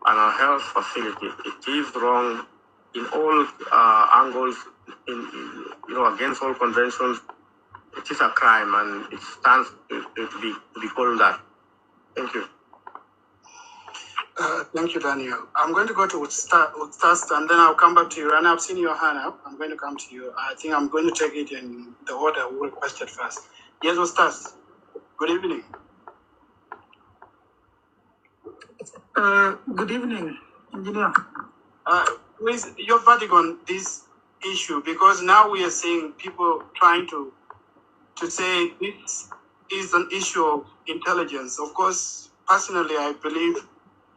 and a health facility. It is wrong in all angles, against all conventions, it is a crime and it stands to be called that. Thank you. Thank you, Daniel. I'm going to go to Ustaz, and then I'll come back to you. And I've seen your hand up. I'm going to come to you. I think I'm going to take it in the order we requested first. Yes, Ustaz. Good evening. Good evening, engineer. Please, your verdict on this issue, because now we are seeing people trying to say this is an issue of intelligence. Of course, personally, I believe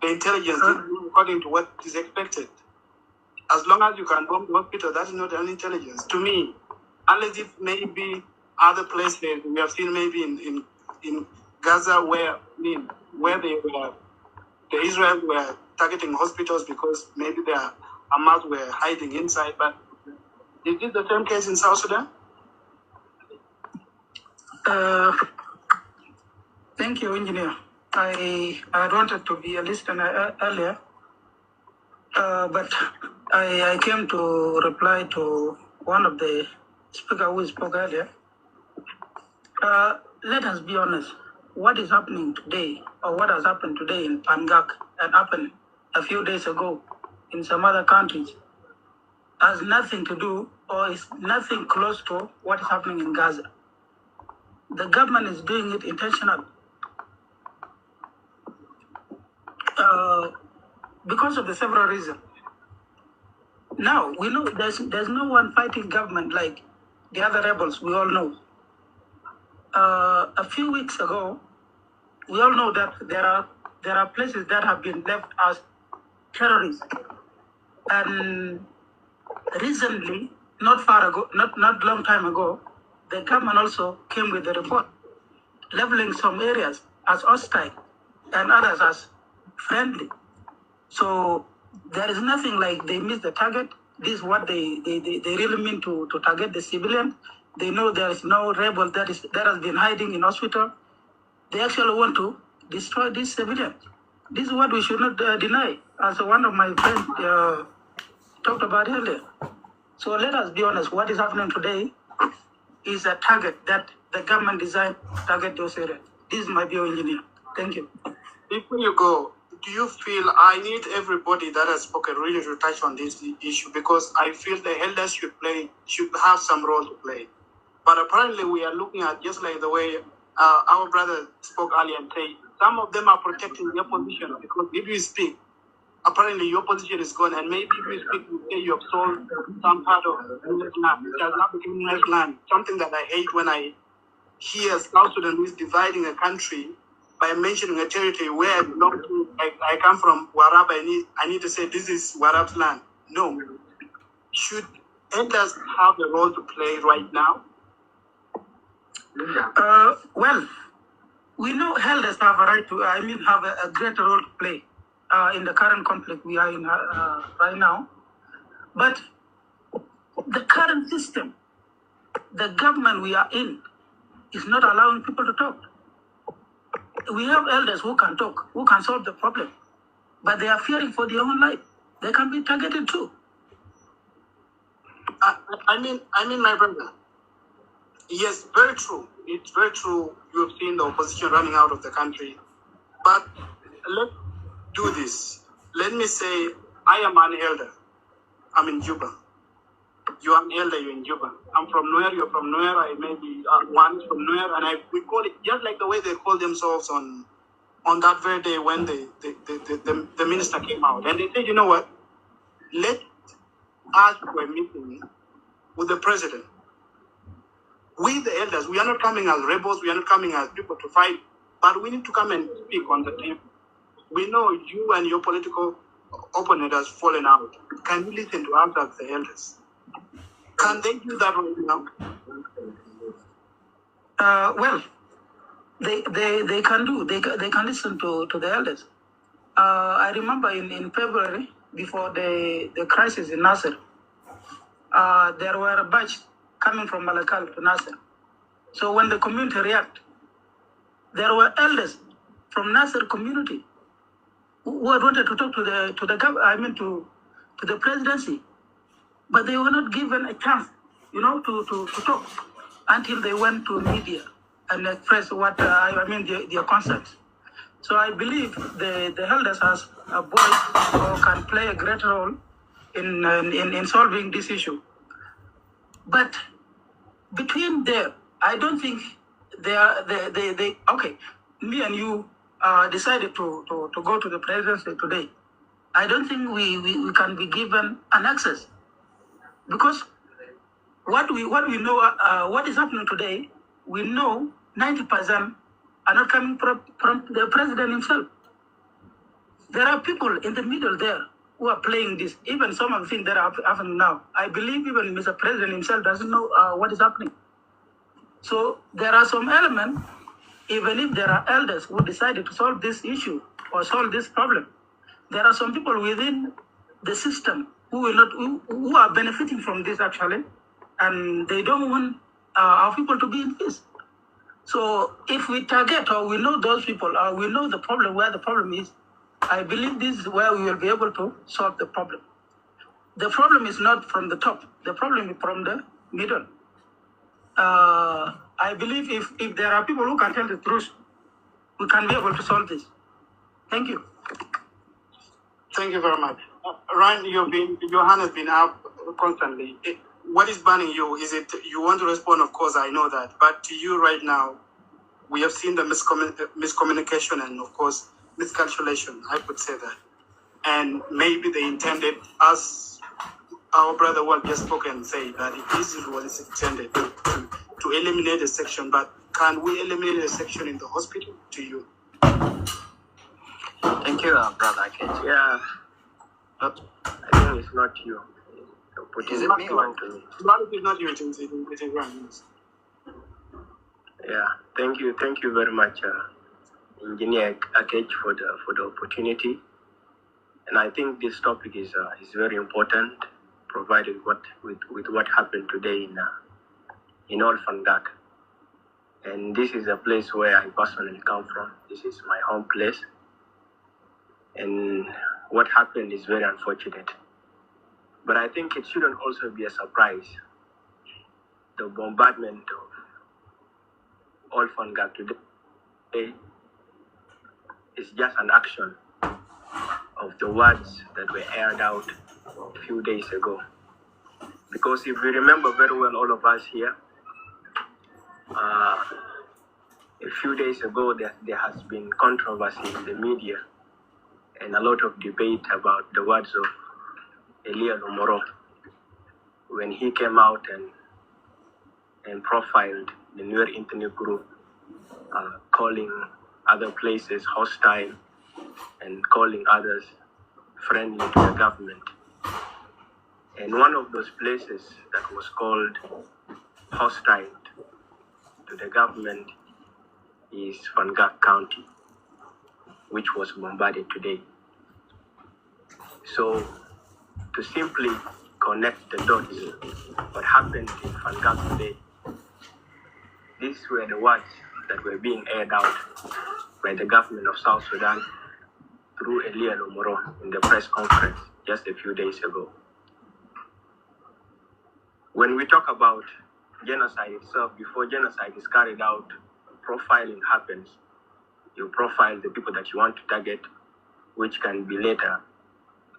the intelligence is according to what is expected. As long as you can bomb the hospital, that is not an intelligence to me. Unless it may be other places we have seen, maybe in Gaza, where the Israel were targeting hospitals because maybe their Hamas were hiding inside. But is this the same case in South Sudan? Thank you, engineer. I wanted to be a listener earlier, but I came to reply to one of the speakers who spoke earlier. Let us be honest. What is happening today, or what has happened today in Pangak and happened a few days ago in some other countries, has nothing to do, or is nothing close to what is happening in Gaza. The government is doing it intentionally. Because of the several reasons. Now, we know there's no one fighting government like the other rebels, we all know. A few weeks ago, we all know that there are places that have been left as terrorists. And recently, not long time ago, the government also came with a report leveling some areas as hostile and others as friendly. So there is nothing like they missed the target. This is what they really mean to target the civilian. They know there is no rebel that has been hiding in hospital. They actually want to destroy these civilians. This is what we should not deny, as one of my friends talked about earlier. So let us be honest, what is happening today is a target that the government designed to target those areas. This is my bioengineer. Thank you. Before you go, do you feel I need everybody that has spoken really to touch on this issue, because I feel the elders should have some role to play. But apparently we are looking at, just like the way our brother spoke earlier and said, some of them are protecting their position, because if you speak, apparently your position is gone, and maybe if you speak, you say you have sold some part of Nuer's land. It has not become Nuer's land. Something that I hate when I hear South Sudan is dividing a country by mentioning a territory where I belong to. I come from Warab. I need to say this is Warab's land. No. Should elders have a role to play right now? Well, we know elders have a right to, have a greater role to play in the current conflict we are in right now. But the current system, the government we are in, is not allowing people to talk. We have elders who can talk, who can solve the problem, but they are fearing for their own life. They can be targeted too. I mean, my brother. Yes, very true. It's very true. You have seen the opposition running out of the country. But let's do this. Let me say, I am an elder. I'm in Juba. You are an elder, you're in Juba. I'm from Nuer, you're from Nuer. I may be one from Nuer, and we call it just like the way they call themselves on that very day when the minister came out. And they said, you know what? Let us do a meeting with the president. We, the elders, we are not coming as rebels, we are not coming as people to fight, but we need to come and speak on the table. We know you and your political opponent has fallen out. Can you listen to us as the elders? Can they do that right now? Well, they can do. They can listen to the elders. I remember in February, before the crisis in Nasser, there were a batch coming from Malakal to Nasser. So when the community reacted, there were elders from Nasser community who had wanted to talk to the presidency. but they were not given a chance, to talk until they went to media and express what their concerns. So I believe the elders has a voice or can play a great role in solving this issue. But between there, I don't think they okay. Me and you decided to go to the presidency today. I don't think we can be given an access, because what we know, what is happening today, we know 90% are not coming from the president himself. There are people in the middle there who are playing this. Even some of the things that are happening now, I believe even Mr. President himself doesn't know what is happening. So there are some elements, even if there are elders who decided to solve this issue or solve this problem, there are some people within the system who are benefiting from this actually, and they don't want our people to be in peace. So if we target or we know those people or we know the problem, where the problem is, I believe this is where we will be able to solve the problem. The problem is not from the top. The problem is from the middle. I believe if there are people who can tell the truth, we can be able to solve this. Thank you. Thank you very much. Ryan, your hand has been up constantly. What is burning you? Is it you want to respond? Of course, I know that. But to you right now, we have seen the miscommunication and, of course, miscalculation. I could say that. And maybe they intended, as our brother Walt just spoke and say, that this is what is intended to eliminate a section. But can we eliminate a section in the hospital? To you. Thank you, brother Kate. Yeah, I think it's not you. Is it me or? It's not you, it is Ryan. Yeah, thank you very much, Engineer Akech, for the opportunity. And I think this topic is very important, provided with what happened today in Olfangak. And this is a place where I personally come from. This is my home place. And what happened is very unfortunate. But I think it shouldn't also be a surprise. The bombardment of Olfangak today is just an action of the words that were aired out a few days ago. Because if we remember very well, all of us here, a few days ago there has been controversy in the media and a lot of debate about the words of Elia Lomoro when he came out and profiled the Nuer Internet group, calling other places hostile and calling others friendly to the government. And one of those places that was called hostile to the government is Fangak County, which was bombarded today. So, to simply connect the dots, what happened in Fangak today, these were the words that were being aired out by the government of South Sudan through Elia Lomoro in the press conference just a few days ago. When we talk about genocide itself, before genocide is carried out, profiling happens. You profile the people that you want to target, which can be later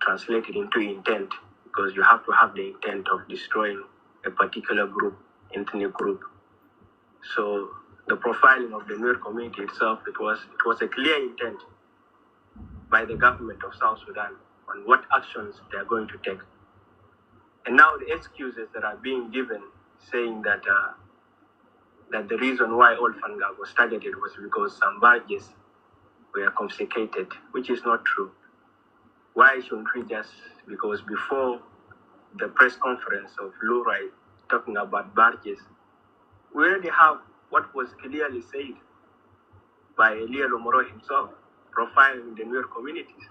translated into intent, because you have to have the intent of destroying a particular group, ethnic group. So the profiling of the Nuer community itself, it was a clear intent by the government of South Sudan on what actions they are going to take. And now the excuses that are being given, saying that that the reason why Olfangak was targeted was because some barges were confiscated, which is not true. Why shouldn't we just, because before the press conference of Lurai talking about barges, we already have what was clearly said by Elia Lomoro himself, profiling the Nuer communities,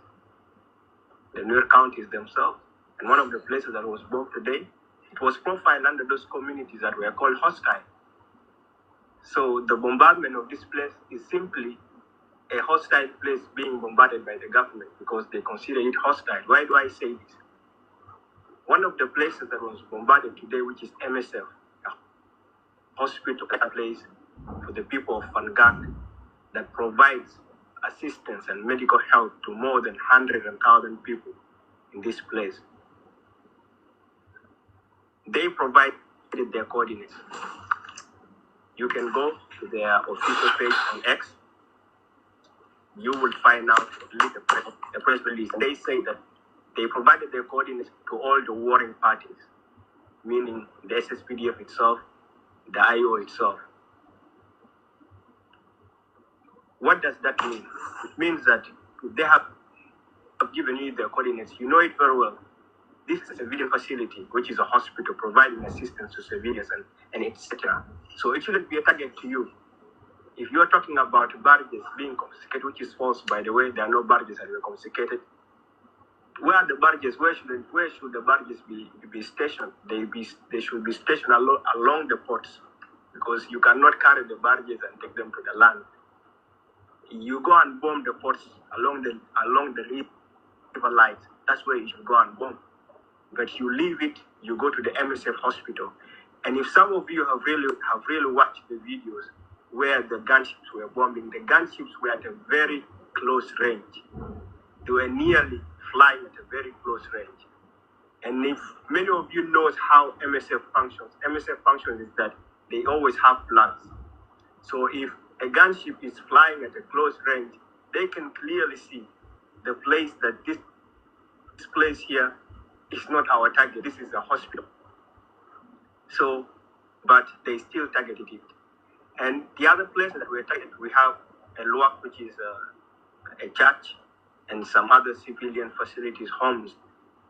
the Nuer counties themselves. And one of the places that was bombed today, it was profiled under those communities that were called hostile. So the bombardment of this place is simply a hostile place being bombarded by the government because they consider it hostile. Why do I say this? One of the places that was bombarded today, which is MSF, a hospital place for the people of Fangak that provides assistance and medical help to more than 100,000 people in this place. They provided their coordinates. You can go to their official page on X. You will find out the press release. They say that they provided their coordinates to all the warring parties, meaning the SSPDF itself, the IO itself. What does that mean? It means that if they have given you their coordinates, you know it very well. This is a civilian facility, which is a hospital providing assistance to civilians and etc. So it shouldn't be a target to you. If you're talking about barges being confiscated, which is false, by the way, there are no barges that were confiscated. Where are the barges? Where should the barges be stationed? They should be stationed along the ports, because you cannot carry the barges and take them to the land. You go and bomb the ports along the river lights. That's where you should go and bomb. But you leave it, you go to the MSF hospital. And if some of you have really watched the videos where the gunships were bombing, the gunships were at a very close range. They were nearly flying at a very close range. And if many of you knows how MSF functions is that they always have plans. So if a gunship is flying at a close range, they can clearly see the place that this place here is not our target. This is a hospital. So, but they still targeted it. And the other places that we're targeted, we have a Luak, which is a church, and some other civilian facilities, homes,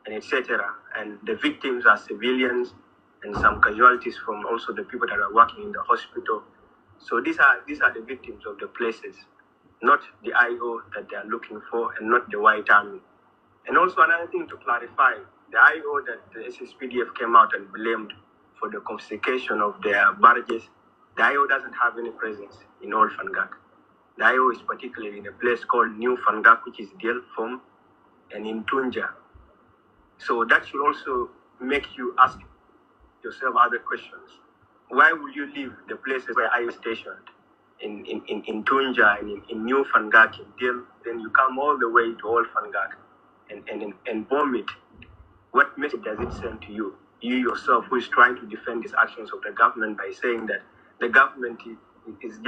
and etc. And the victims are civilians, and some casualties from also the people that are working in the hospital. So these are the victims of the places, not the IO that they are looking for, and not the White Army. And also another thing to clarify, the IO that the SSPDF came out and blamed for the confiscation of their barges, the IO doesn't have any presence in Old Fangak. The IO is particularly in a place called New Fangak, which is Diel Fom, and in Tunja. So that should also make you ask yourself other questions. Why would you leave the places where IO is stationed in Tunja and in New Fangak, in Diel, then you come all the way to Old Fangak and bomb it? What message does it send to you? You yourself, who is trying to defend these actions of the government by saying that the government is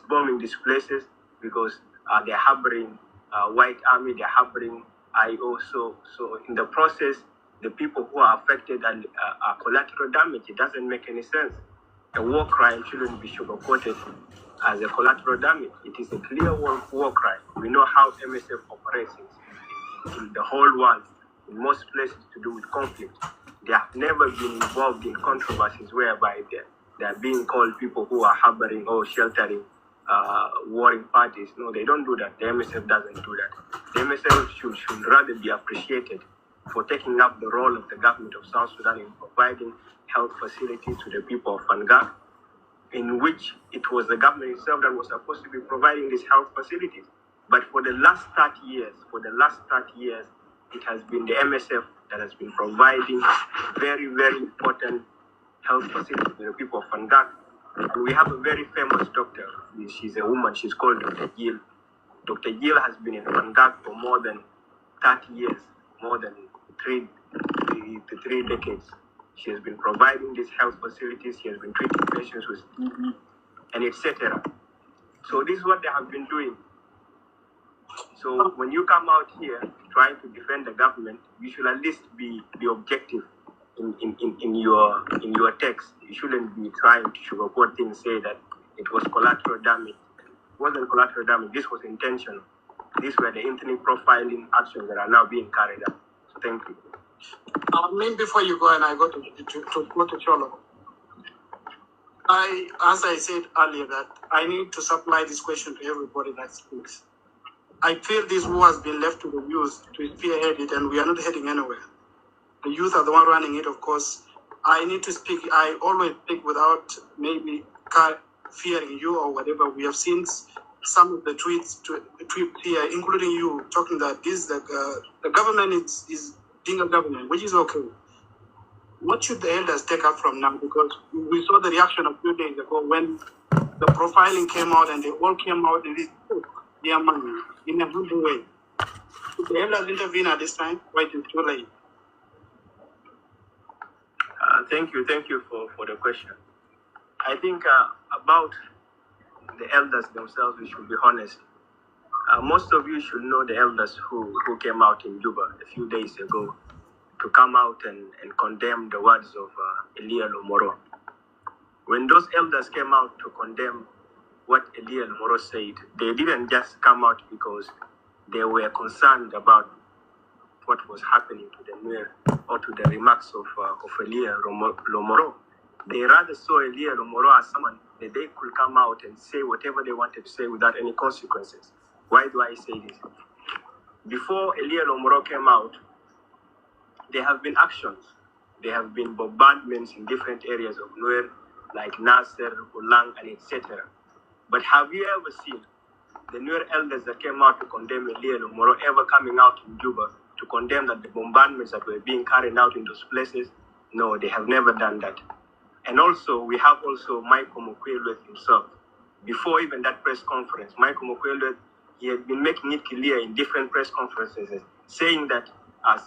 bombing these places because they're harboring White Army, they're harboring IO. So in the process, the people who are affected are collateral damage. It doesn't make any sense. A war crime shouldn't be sugarcoated as a collateral damage. It is a clear war crime. We know how MSF operates in the whole world, in most places to do with conflict. They have never been involved in controversies whereby they are being called people who are harboring or sheltering warring parties. No, they don't do that. The MSF doesn't do that. The MSF should rather be appreciated for taking up the role of the government of South Sudan in providing health facilities to the people of Fangak, in which it was the government itself that was supposed to be providing these health facilities. But for the last 30 years, it has been the MSF that has been providing very, very important health facilities to the people of Fangak. And we have a very famous doctor. She's a woman. She's called Dr. Gil. Dr. Gil has been in Fangak for more than 30 years, more than three decades. She has been providing these health facilities. She has been treating patients with and etc. So this is what they have been doing. So when you come out here trying to defend the government, you should at least be objective in your text. You shouldn't be trying to sugarcoat things, say that it was collateral damage. It wasn't collateral damage. This was intentional. These were the ethnic profiling actions that are now being carried out. So thank you. Maybe before you go and I go to Cholo, as I said earlier, that I need to supply this question to everybody that speaks. I feel this war has been left to the youth to spearhead it, and we are not heading anywhere. The youth are the one running it, of course. I need to speak. I always speak without maybe fearing you or whatever. We have seen some of the tweets here, including you, talking that this the government is Dinka government, which is okay. What should the elders take up from now? Because we saw the reaction a few days ago when the profiling came out and they all came out and they took their money in a good way. Should the elders intervene at this time? Why is it too late? Thank you for the question. I think about the elders themselves, we should be honest. Most of you should know the elders who came out in Juba a few days ago to come out and condemn the words of Elia Lomoro. When those elders came out to condemn what Elia Lomoro said, they didn't just come out because they were concerned about what was happening to the Nuer or to the remarks of Elia Lomoro. They rather saw Elia Lomoro as someone that they could come out and say whatever they wanted to say without any consequences. Why do I say this? Before Elia Lomoro came out, there have been actions. There have been bombardments in different areas of Nuer, like Nasser, Ulang, and etc. But have you ever seen the Nuer elders that came out to condemn Elia Lomoro ever coming out in Juba to condemn that the bombardments that were being carried out in those places? No, they have never done that. And also, we have also Michael Mokwelwe himself. Before even that press conference, Michael Mokwelwe, he had been making it clear in different press conferences, saying that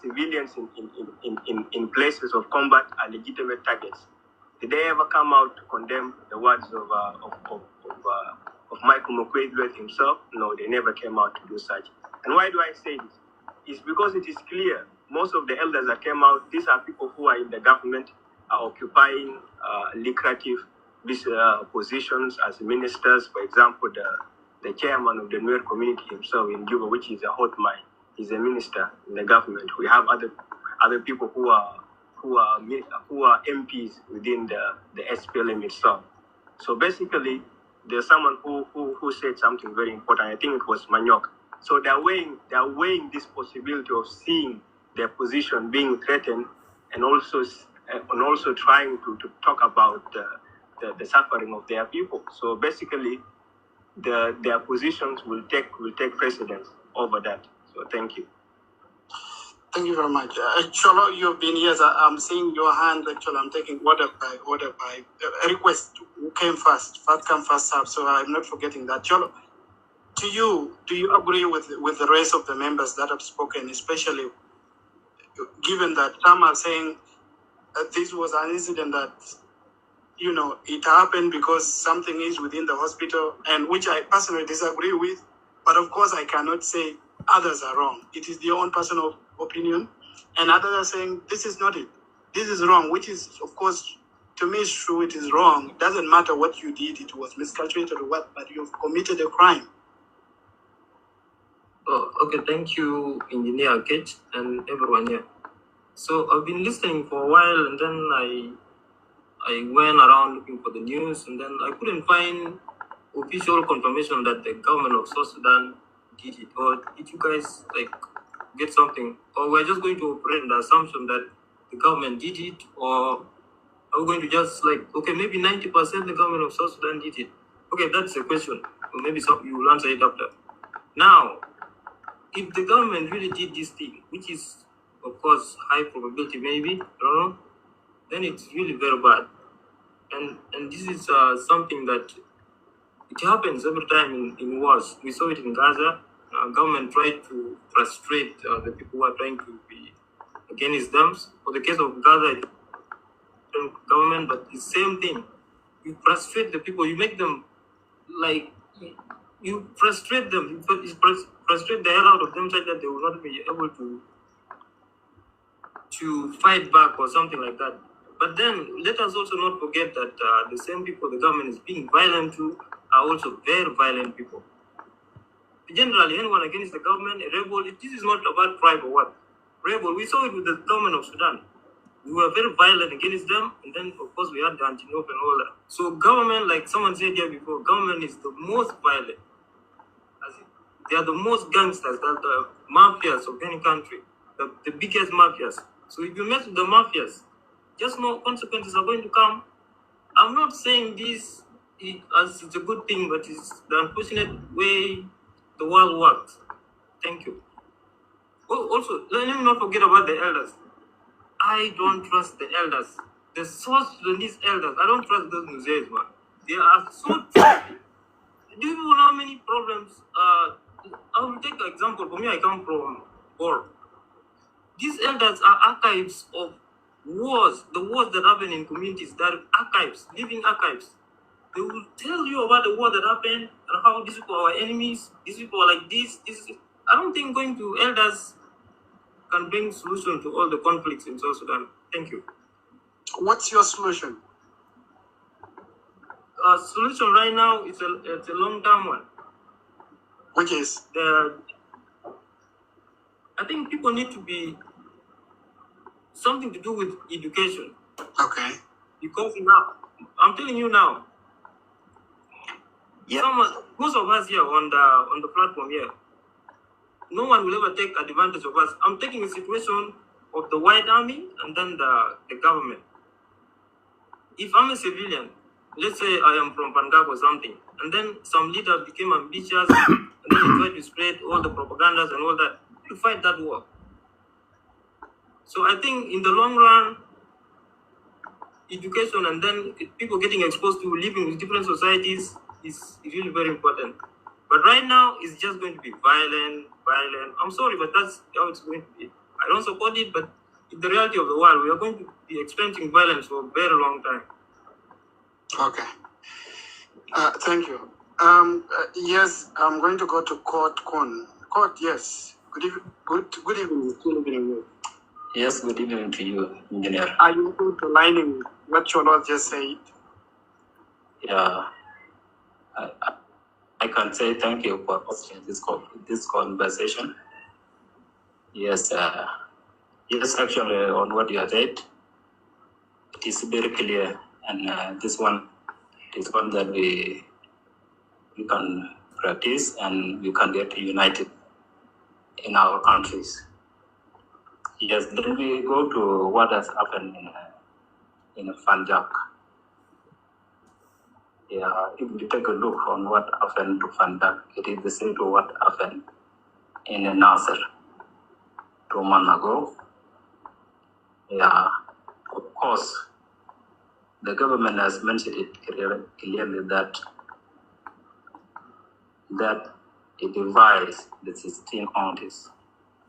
civilians in places of combat are legitimate targets. Did they ever come out to condemn the words of Michael Mokwelwe himself? No, they never came out to do such. And why do I say this? It's because it is clear most of the elders that came out, these are people who are in the government, are occupying lucrative positions as ministers. For example, the chairman of the Nuer community himself in Juba, which is a hot mine, is a minister in the government. We have other people who are MPs within the SPLM itself. So basically, there's someone who said something very important. I think it was Manyok. So they are weighing this possibility of seeing their position being threatened, and also trying to talk about the suffering of their people. So basically, their positions will take precedence over that. So thank you. Thank you very much. Cholo, you've been here. I'm seeing your hand. Actually, I'm taking order by a request. Who came first? First come, first serve. So I'm not forgetting that. Cholo, to you, do you agree with the rest of the members that have spoken, especially given that some are saying that this was an incident that, it happened because something is within the hospital, and which I personally disagree with. But of course, I cannot say others are wrong. It is their own personal opinion. And others are saying, this is not it. This is wrong, which is, of course, to me, it's true, it is wrong. It doesn't matter what you did, it was miscalculated or what, but you've committed a crime. Oh, okay, thank you, Engineer Kate, and everyone here. So I've been listening for a while, and then I went around looking for the news, and then I couldn't find official confirmation that the government of South Sudan did it. Or did you guys get something? Or we're just going to operate on the assumption that the government did it, or are we going to just okay, maybe 90% the government of South Sudan did it? Okay, that's a question. Or maybe you will answer it after. Now, if the government really did this thing, which is of course high probability, maybe, I don't know, then it's really very bad. And this is something that it happens every time in wars. We saw it in Gaza. Government tried to frustrate the people who are trying to be against them. For the case of Gaza, it's government, but the same thing. You frustrate the people. You make them you frustrate them. You frustrate the hell out of them such that they will not be able to fight back or something like that. But then let us also not forget that the same people the government is being violent to are also very violent people. Generally, anyone against the government, a rebel, this is not about tribe or what. Rebel, we saw it with the government of Sudan. We were very violent against them, and then of course we had the anti-NOP and all that. So government, like someone said here before, government is the most violent. They are the most gangsters, the mafias of any country, the biggest mafias. So if you mess with the mafias, just know consequences are going to come. I'm not saying this as it's a good thing, but it's the unfortunate way the world works. Thank you. Oh, also, let me not forget about the elders. I don't trust the elders. The South Sudanese elders, I don't trust those museums, man. They are so tricky. Do you know how many problems? I will take an example. For me, I come from Bor. These elders are archives of wars, the wars that happen in communities. That are archives, living archives. They will tell you about the war that happened and how these people are our enemies. These people are like this. I don't think going to elders can bring solution to all the conflicts in South Sudan. Thank you. What's your solution? Solution right now is it's a long-term one. Which is? I think people need to be something to do with education. Okay. Because now, I'm telling you now, Yeah. most of us here on the platform here, no one will ever take advantage of us. I'm taking a situation of the White Army and then the government. If I'm a civilian, let's say I am from Punjab or something, and then some leader became ambitious, and then he tried to spread all the propagandas and all that, to fight that war. So I think in the long run, education and then people getting exposed to living with different societies is really very important. But right now, it's just going to be violent. I'm sorry, but that's how it's going to be. I don't support it, but in the reality of the world, we are going to be experiencing violence for a very long time. Okay. Thank you. Yes, I'm going to go to Court Con. Court, yes. Good evening. Good evening. Yes, good evening to you, Engineer. Are you able to align what your Lord just said? Yeah, I can say thank you for hosting this conversation. Yes, yes, actually, on what you have said, it is very clear, and this one is one that we can practice and we can get united in our countries. Yes, then we go to what has happened in Punjab. Yeah, if we take a look on what happened to Punjab, it is the same to what happened in Nasser 2 months ago. Yeah, of course, the government has mentioned it clearly that it divides the 16 counties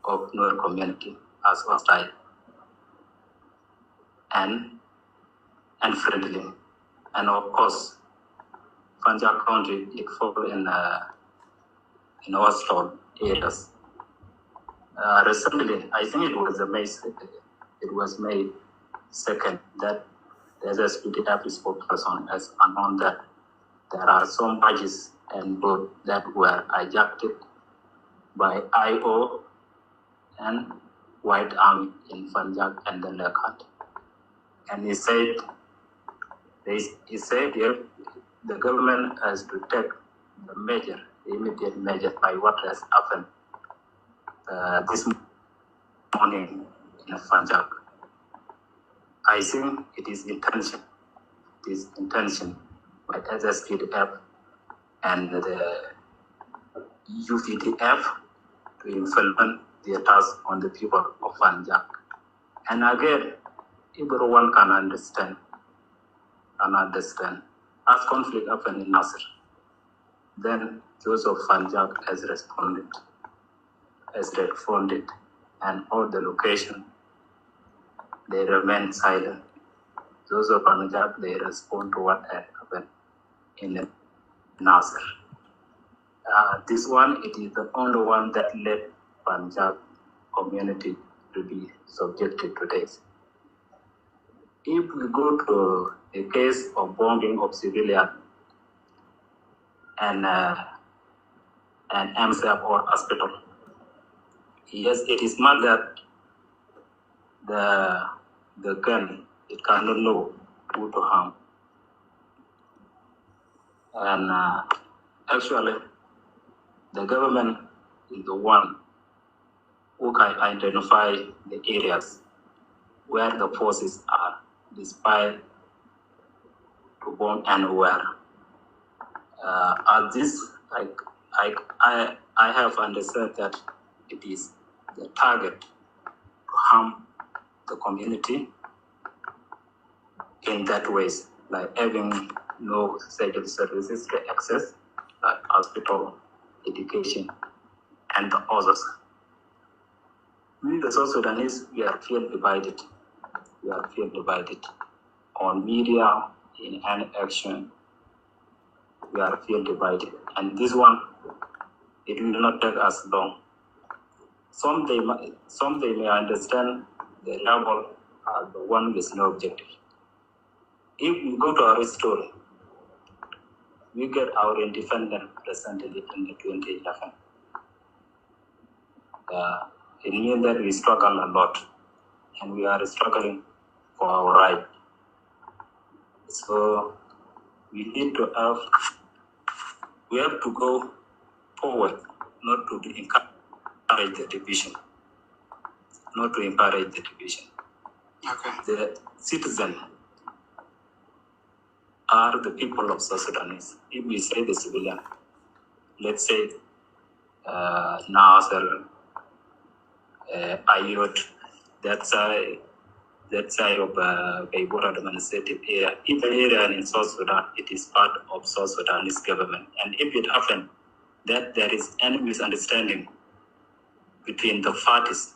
of Nuer community as hostile and friendly. And of course, Punjab County, it falls in hostile areas. Recently, I think it was May 2nd that the SSPDF spokesperson has announced that there are some badges and boats that were hijacked by IO and White Army in Punjab and the Lakat. And he said here, the government has to take the immediate measure by what has happened this morning in Punjab. I think it is intention by SSPDF and the UPDF to implement the attacks on the people of Punjab. And again, everyone can understand. As conflict happened in Nasser, then those of Punjab has responded, and all the location, they remain silent. Those of Punjab, they respond to what had happened in Nasser. This one, it is the only one that led Punjab community to be subjected to this. If we go to a case of bombing of civilian and MSF or hospital, yes, it is not that the gun, it cannot know who to harm. And actually, the government is the one who can identify the areas where the forces are, despite to bomb anywhere. At this, I have understood that it is the target to harm the community in that ways, like having no social services to access, like hospital, education, and the others. We, the South Sudanese, we are feel divided. We are feel divided on media, in any action. We are feel divided, and this one, it will not take us long. Some they may understand the rebel are the one with no objective. If we go to our story, we get our independence recently in the 2011. It means that we struggle a lot, and we are struggling for our right. So we need to we have to go forward, not to encourage the division. Not to encourage the division. Okay. The citizens are the people of South Sudanese. If we say the civilian, let's say Nasser, Ayot, that side of Baybora administrative area, if the area in South Sudan, it is part of South Sudanese government. And if it happens that there is any misunderstanding between the parties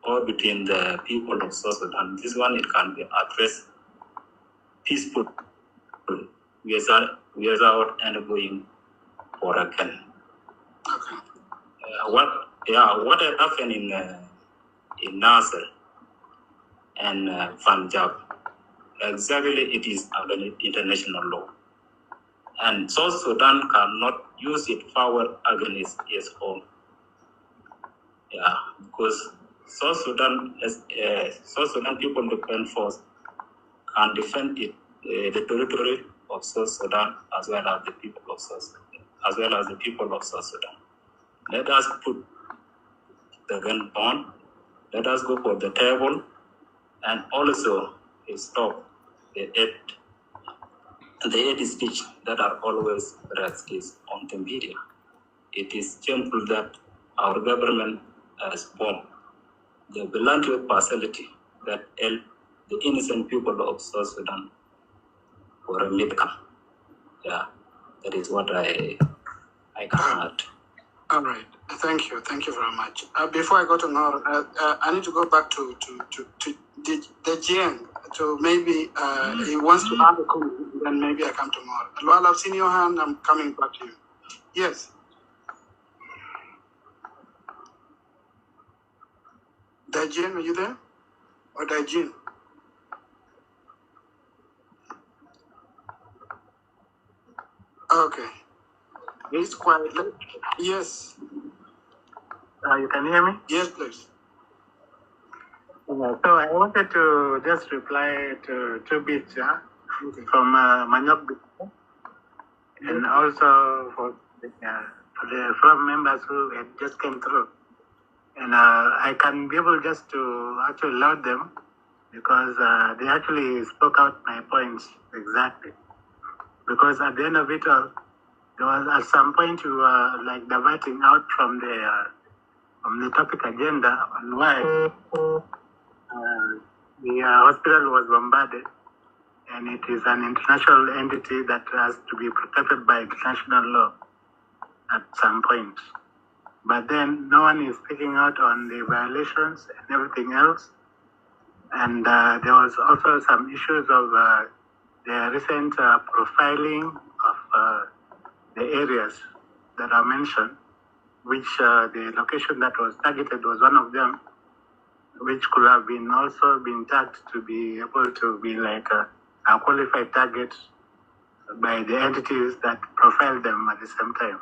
or between the people of South Sudan, this one, it can be addressed peacefully without any going for a gun. Okay. What happened in Nasser and Punjab, exactly it is under international law. And South Sudan cannot use its power against its own. Yeah, because South Sudan People Defense Force can defend the territory of South Sudan as well as the people of South Sudan. Let us put the gun on. Let us go for the table, and also stop the hate speech that are always raised on the media. It is shameful that our government has formed the voluntary facility that held the innocent people of South Sudan for a medical. Yeah, that is what I can add. All right. Thank you. Thank you very much. Before I go to Nor, I need to go back to the Jiang. So maybe he wants to add a comment, then maybe I come to Nor. While I've seen your hand, I'm coming back to you. Yes. Dajin, are you there? Or Dajin? Okay. It's quiet. Yes. You can hear me? Yes, please. So I wanted to just reply to two bits from Manyok, and also for the forum members who had just came through. And I can be able just to actually load them because they actually spoke out my points exactly. Because at the end of it all, there was at some point we were like diverting out from the topic agenda on why the hospital was bombarded, and it is an international entity that has to be protected by international law at some point. But then no one is speaking out on the violations and everything else. And there was also some issues of the recent profiling of the areas that are mentioned, which the location that was targeted was one of them, which could have been also been tagged to be able to be like a qualified target by the entities that profiled them at the same time.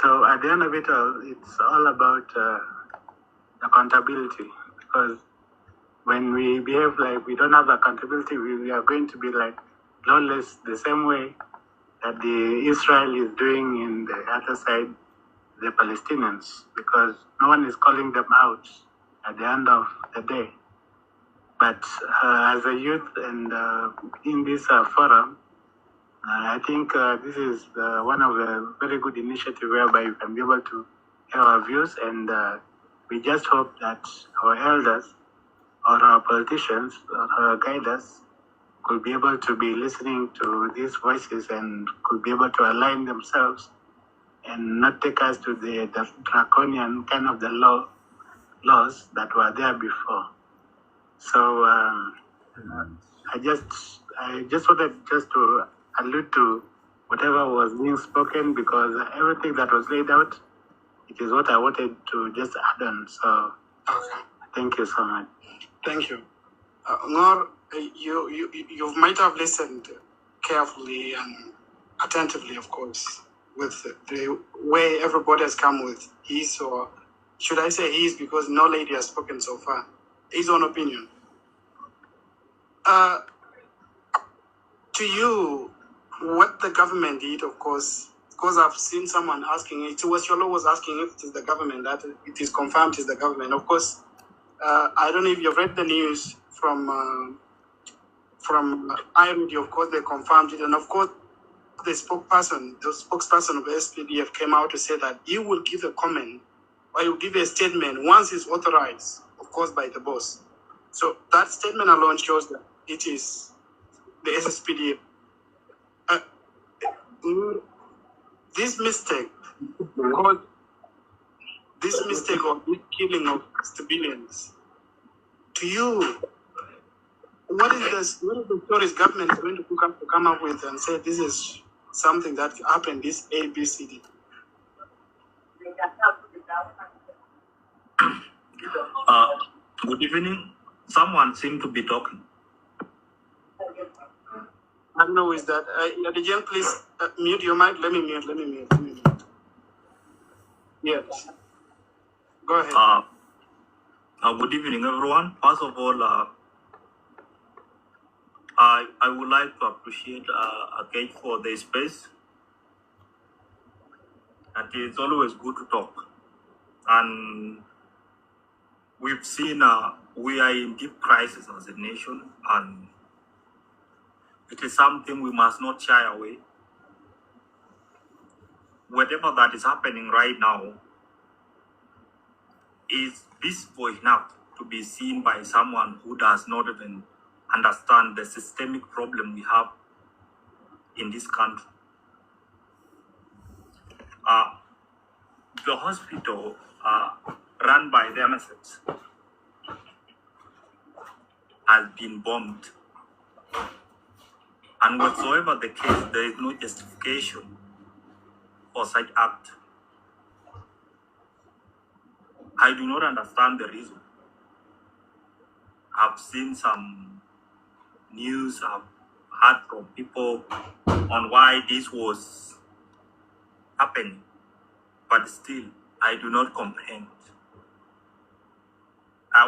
So at the end of it all, it's all about accountability, because when we behave like we don't have accountability, we are going to be like lawless the same way that the Israel is doing in the other side, the Palestinians, because no one is calling them out at the end of the day. But as a youth and in this forum, I think this is one of the very good initiatives whereby you can be able to our views, and we just hope that our elders or our politicians or our guiders could be able to be listening to these voices and could be able to align themselves and not take us to the draconian kind of the laws that were there before. So I just wanted just to allude to whatever was being spoken, because everything that was laid out, it is what I wanted to just add on. So thank you so much. Thank you. Ngor, you might have listened carefully and attentively, of course, with the way everybody has come with his, or should I say his, because no lady has spoken so far, his own opinion. To you, what the government did, of course, because I've seen someone asking, it was Yolo was asking if it is the government, that it is confirmed it is the government. Of course, I don't know if you've read the news from IRD, of course, they confirmed it. And of course, the spokesperson of the SPDF came out to say that he will give a comment or he will give a statement once it's authorized, of course, by the boss. So that statement alone shows that it is the SSPDF. This mistake, because this mistake of this killing of civilians, to you, what is the stories government is going to come up with and say this is something that happened, this A, B, C, D? Good evening. Someone seemed to be talking. I don't know who is that. Adrian, please mute your mic. Let me mute. Yes. Go ahead. Good evening, everyone. First of all, I would like to appreciate Akej for the space. And it's always good to talk. And we've seen we are in deep crisis as a nation, and it is something we must not shy away. Whatever that is happening right now is visible enough to be seen by someone who does not even understand the systemic problem we have in this country. The hospital run by the MSFs has been bombed. And whatsoever the case, there is no justification for such act. I do not understand the reason. I've seen some news, I've heard from people on why this was happening, but still, I do not comprehend.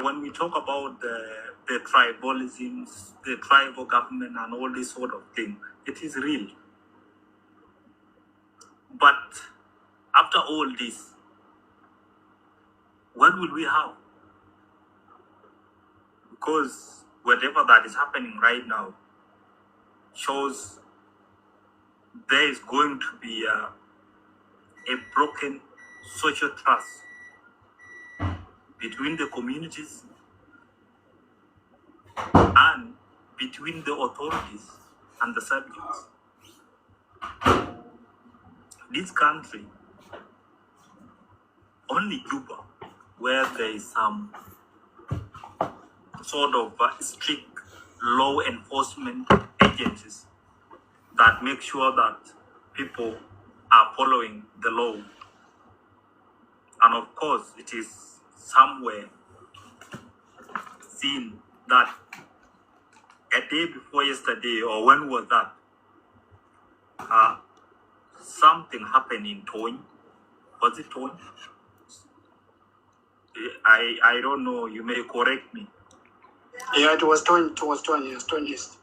When we talk about the tribalisms, the tribal government and all this sort of thing, it is real. But after all this, what will we have? Because whatever that is happening right now shows there is going to be a broken social trust between the communities and between the authorities and the subjects. This country, only Juba, where there is some sort of strict law enforcement agencies that make sure that people are following the law. And of course, it is somewhere seen that a day before yesterday, or when was that, something happened in Tony. Was it Tony? I don't know, you may correct me. Yeah, it was Tony, yes, Tony East.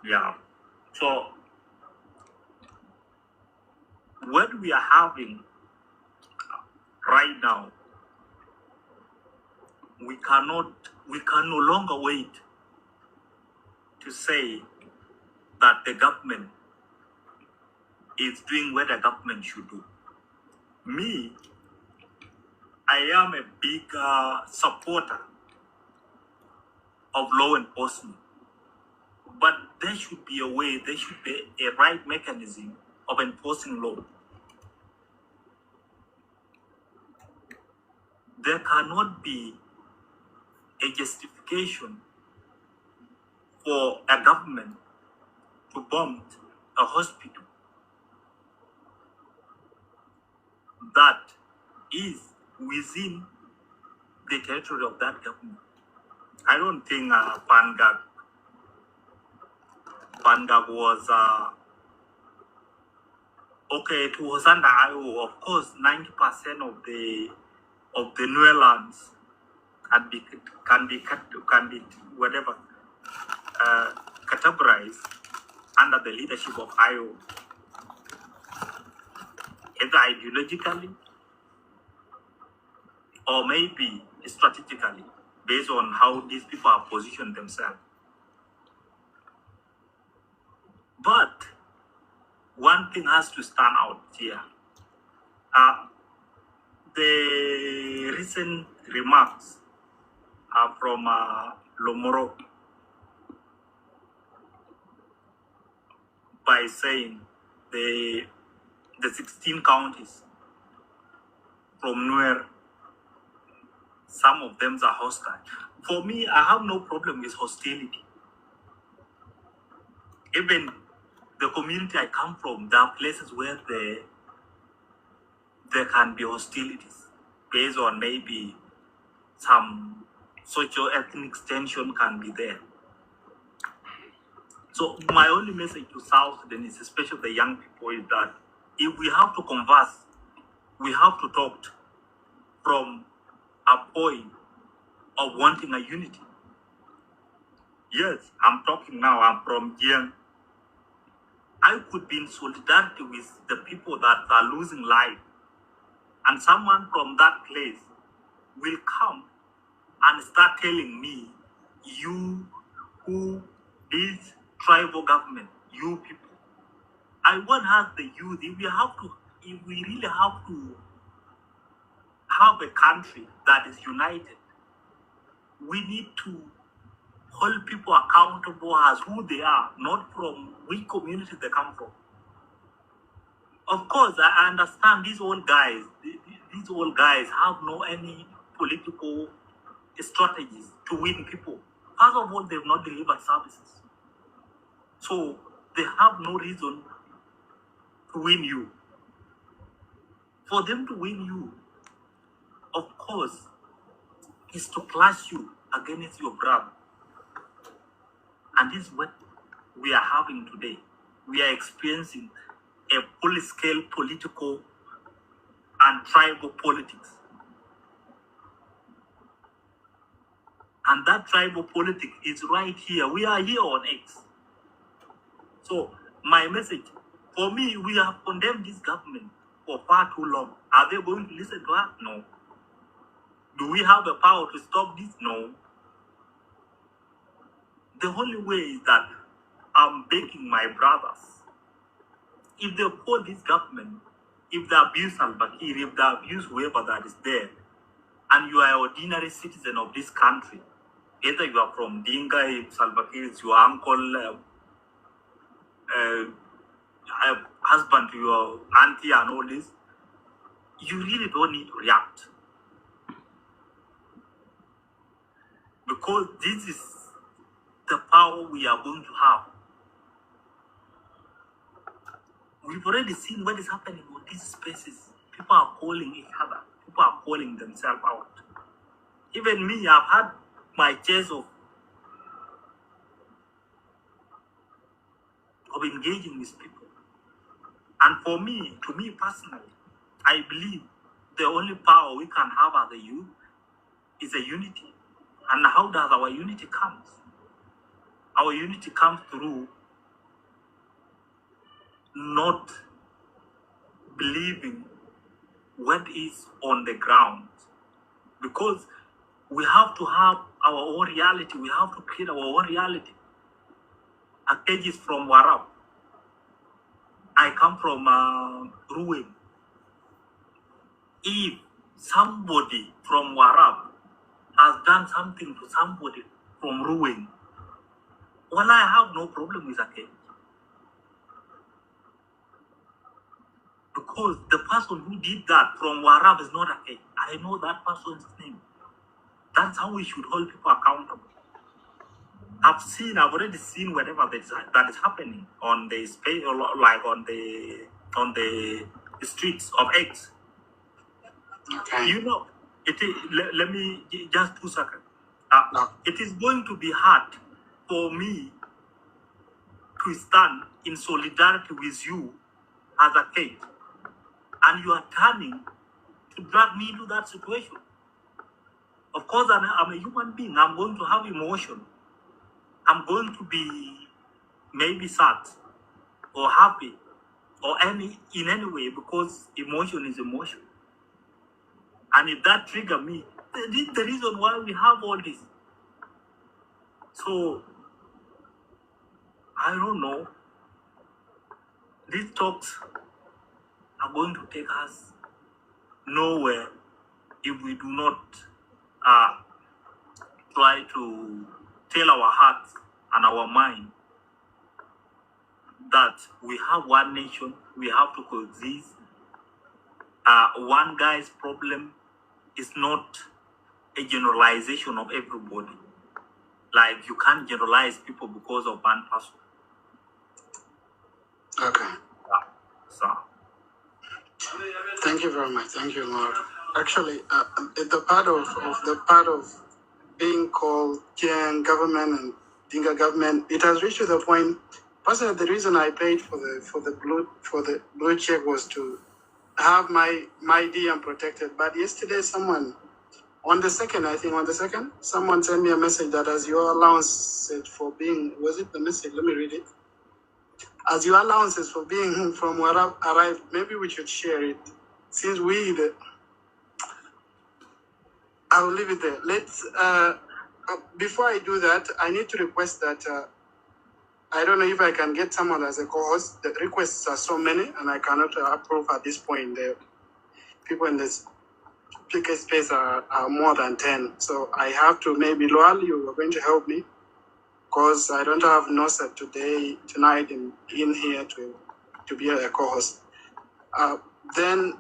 Yeah. So, what we are having right now, we can no longer wait to say that the government is doing what the government should do. Me, I am a big supporter of law enforcement, but there should be a way, there should be a right mechanism of enforcing law. There cannot be a justification for a government to bomb a hospital that is within the territory of that government. I don't think Pangag was okay. It was under IO. Of course, 90% of the Nuer lands can be whatever categorized under the leadership of IO, either ideologically or maybe strategically, based on how these people have positioned themselves. But one thing has to stand out here. The recent remarks are from Lomoro by saying the 16 counties from Nuer, some of them are hostile. For me, I have no problem with hostility. Even the community I come from, there are places where there can be hostilities based on maybe some socio-ethnic tension can be there. So my only message to South Sudanese, especially the young people, is that if we have to converse, we have to talk from a point of wanting a unity. Yes, I'm talking now, I'm from Jiang. I could be in solidarity with the people that are losing life. And someone from that place will come and start telling me, you who this tribal government, you people. I want to ask the youth, if we really have to have a country that is united, we need to hold people accountable as who they are, not from which community they come from. Of course, I understand these old guys have no any political strategies to win people. First of all, they've not delivered services. So they have no reason to win you. For them to win you, of course, is to clash you against your brother. And this is what we are having today. We are experiencing a full-scale political and tribal politics. And that tribal politics is right here. We are here on X. So my message, for me, we have condemned this government for far too long. Are they going to listen to us? No. Do we have the power to stop this? No. The only way is that I'm begging my brothers, if they call this government, if they abuse Salva Kiir, if they abuse whoever that is there, and you are an ordinary citizen of this country, either you are from Dinka, if Salva Kiir is your uncle, husband to your auntie and all this, you really don't need to react. Because this is the power we are going to have. We've already seen what is happening on these spaces. People are calling each other. People are calling themselves out. Even me, I've had my chance of engaging with people. And for me, to me personally, I believe the only power we can have as a youth is a unity. And how does our unity come? Our unity comes through not believing what is on the ground. Because we have to have our own reality. We have to create our own reality. Akej is from Warab. I come from Ruin. If somebody from Warab has done something to somebody from Ruwing, well, I have no problem with Akech. Because the person who did that from Warab is not Akech. I know that person's name. That's how we should hold people accountable. I've already seen whatever that is happening on the space, like on the streets of X. Okay. You know, let me just 2 seconds. It is going to be hard for me to stand in solidarity with you as a kid, and you are turning to drag me into that situation. Of course, I'm a human being. I'm going to have emotion. I'm going to be maybe sad or happy or in any way, because emotion is emotion. And if that trigger me, this is the reason why we have all this. So, I don't know. These talks are going to take us nowhere if we do not try to tell our hearts and our mind that we have one nation, we have to coexist. One guy's problem is not a generalization of everybody. Like, you can't generalize people because of one person. Okay. So, Thank you very much. Thank you, Lord. Actually, the part of being called Jiang government and Dinga government, it has reached to the point. Personally, the reason I paid for the blue check was to have my DM protected. But yesterday, someone on the second, someone sent me a message that as your allowances for being, was it the message? Let me read it. As your allowances for being from Warab arrived, maybe we should share it. Since I will leave it there. Let's, before I do that, I need to request that, I don't know if I can get someone as a co-host. The requests are so many, and I cannot approve at this point. The people in this PK space are more than 10. So I have to, maybe, Loal, you are going to help me, because I don't have Nosa tonight in here to be a co-host. Then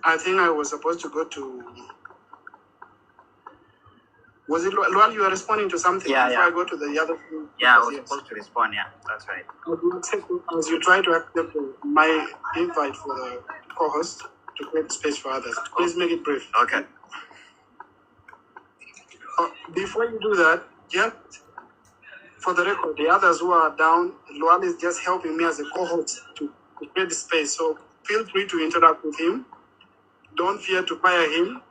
I think I was supposed to go to, was it Loal, you were responding to something before I go to the other thing? Yeah, I was supposed to respond, yeah, that's right. As you try to accept my invite for the co-host to create space for others, please make it brief. Okay. Before you do that, just for the record, the others who are down, Loal is just helping me as a co-host to create the space. So feel free to interact with him. Don't fear to fire him.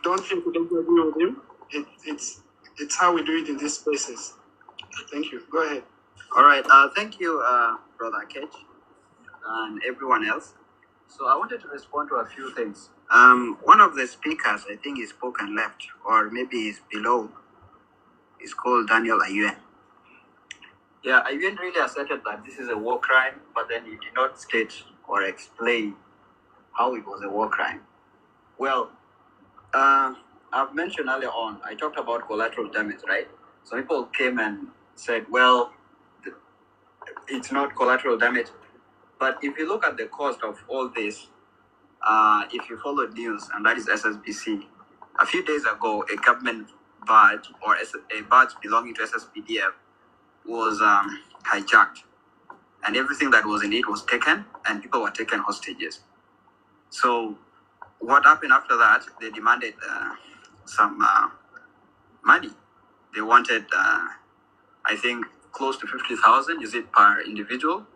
Don't fear to disagree with him. It's how we do it in these spaces. Thank you. Go ahead. All right. Thank you, Brother Akech, and everyone else. So I wanted to respond to a few things. One of the speakers, I think he spoke and left, or maybe he's below, is called Daniel Ayuen. Yeah, Ayuen really asserted that this is a war crime, but then he did not state or explain how it was a war crime. Well, I've mentioned earlier on, I talked about collateral damage, right? Some people came and said, well, it's not collateral damage. But if you look at the cost of all this, if you followed news, and that is SSBC, a few days ago, a government badge or a badge belonging to SSPDF was hijacked. And everything that was in it was taken, and people were taken hostages. So what happened after that? They demanded some money. They wanted, I think, close to 50,000, is it per individual?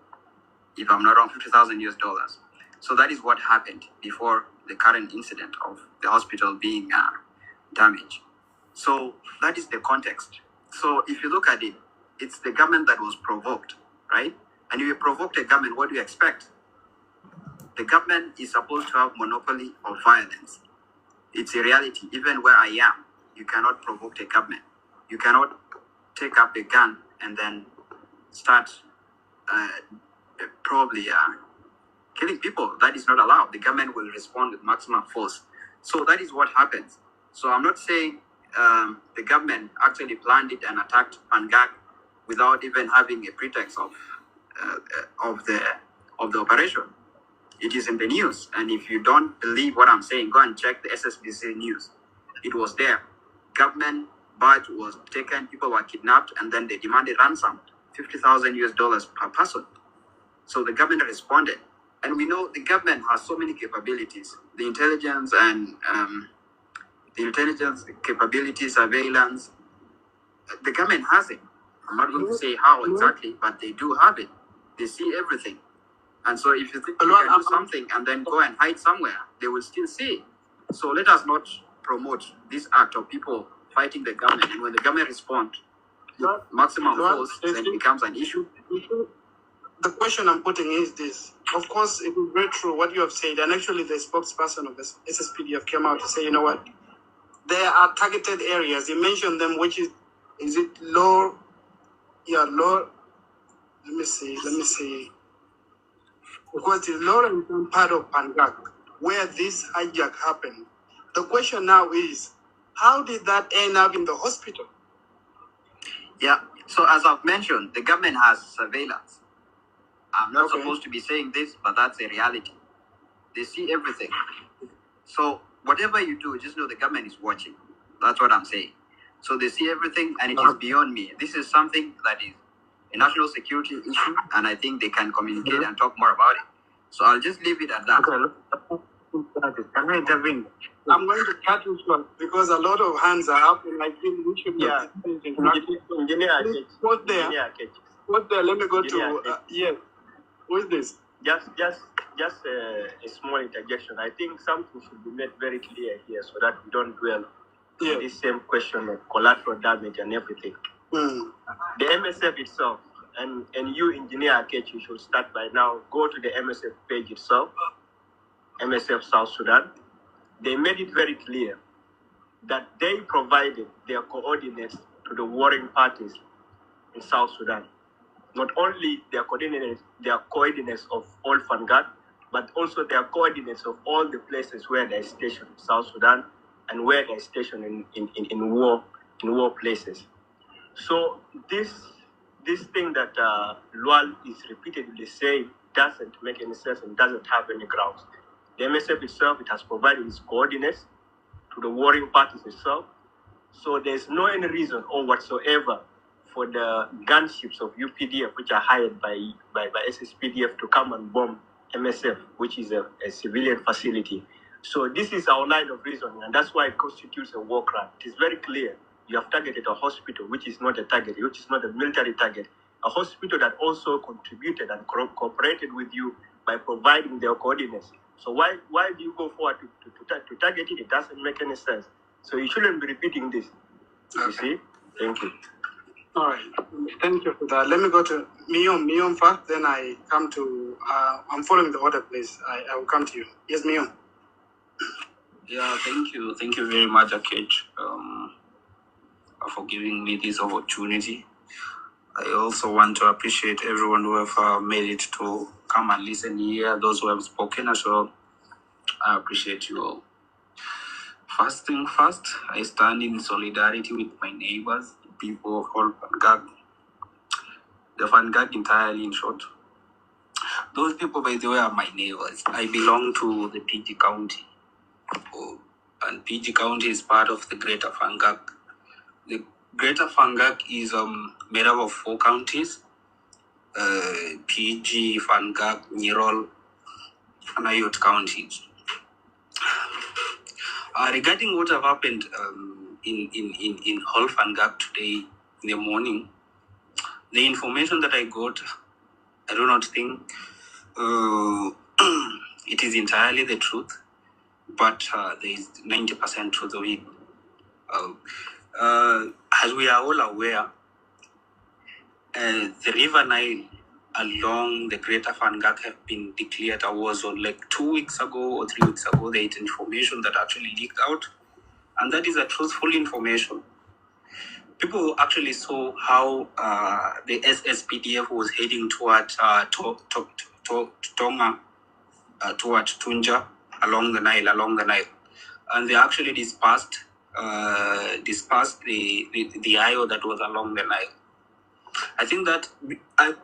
If I'm not wrong, $50,000. So that is what happened before the current incident of the hospital being damaged. So that is the context. So if you look at it, it's the government that was provoked, right? And if you provoke a government, what do you expect? The government is supposed to have monopoly of violence. It's a reality. Even where I am, you cannot provoke a government. You cannot take up a gun and then start probably killing people. That is not allowed. The government will respond with maximum force. So that is what happens. So I'm not saying the government actually planned it and attacked Pangak without even having a pretext of the operation. It is in the news, and if you don't believe what I'm saying, go and check the SSBC news. It was there. Government badge was taken, people were kidnapped, and then they demanded ransom, $50,000 per person. So the government responded, and we know the government has so many capabilities: the intelligence and capabilities, surveillance. The government has it. I'm not going to say how exactly, but they do have it. They see everything. And so if you think you can do something and then go and hide somewhere, they will still see. So let us not promote this act of people fighting the government. And when the government responds, maximum force, then it becomes an issue. The question I'm putting is this. Of course, it is very true what you have said. And actually, the spokesperson of the SSPDF came out to say, you know what? There are targeted areas. You mentioned them, which is it low? Yeah, low. Let me see. Because the lower part of Pangak, where this hijack happened. The question now is, how did that end up in the hospital? Yeah, so as I've mentioned, the government has surveillance. I'm not supposed to be saying this, but that's a reality. They see everything. So whatever you do, just know the government is watching. That's what I'm saying. So they see everything, and it is beyond me. This is something that is a national security issue, and I think they can communicate and talk more about it. So I'll just leave it at that. Can I intervene? I'm going to cut you short because a lot of hands are up, and I think we should Engineer, Put there. Let me go to yes. Who is this? Just a small interjection. I think something should be made very clear here so that we don't dwell on this same question of collateral damage and everything. The MSF itself, and you, Engineer Akech, you should start by now. Go to the MSF page itself, MSF South Sudan. They made it very clear that they provided their coordinates to the warring parties in South Sudan. Not only their coordinates of all Fangad, but also their coordinates of all the places where they're stationed in South Sudan and where they're stationed in war places. So this thing that Lual is repeatedly saying doesn't make any sense and doesn't have any grounds. The MSF itself, it has provided its coordinates to the warring parties itself. So there's no any reason or whatsoever for the gunships of UPDF, which are hired by SSPDF, to come and bomb MSF, which is a civilian facility. So this is our line of reasoning, and that's why it constitutes a war crime. It is very clear. You have targeted a hospital, which is not a target, which is not a military target, a hospital that also contributed and cooperated with you by providing their coordinates. So why do you go forward to target it? It doesn't make any sense. So you shouldn't be repeating this. You see? Thank you. All right. Thank you for that. Let me go to Mium first, then I come to, I'm following the order, please. I will come to you. Yes, Mium. Yeah, thank you. Thank you very much, Akech, for giving me this opportunity. I also want to appreciate everyone who have made it to come and listen here, those who have spoken as well. I appreciate you all. First thing first, I stand in solidarity with my neighbors, people of all Fangak, the Fangak entirely in short. Those people, by the way, are my neighbors. I belong to the PG County, and PG County is part of the Greater Fangak. The Greater Fangak is made up of 4 counties, PG, Fangak, Nirol, and Ayot counties. Regarding what have happened in Hall Fangak today in the morning, the information that I got, I do not think it is entirely the truth, but there is 90% truth of it. As we are all aware, the River Nile along the Greater Fangak have been declared a war zone like 2 weeks ago or 3 weeks ago. There is information that actually leaked out, and that is a truthful information. People actually saw how the SSPDF was heading towards Tonga, towards Tunja, along the Nile. and they actually dispersed the IO that was along the Nile. I think that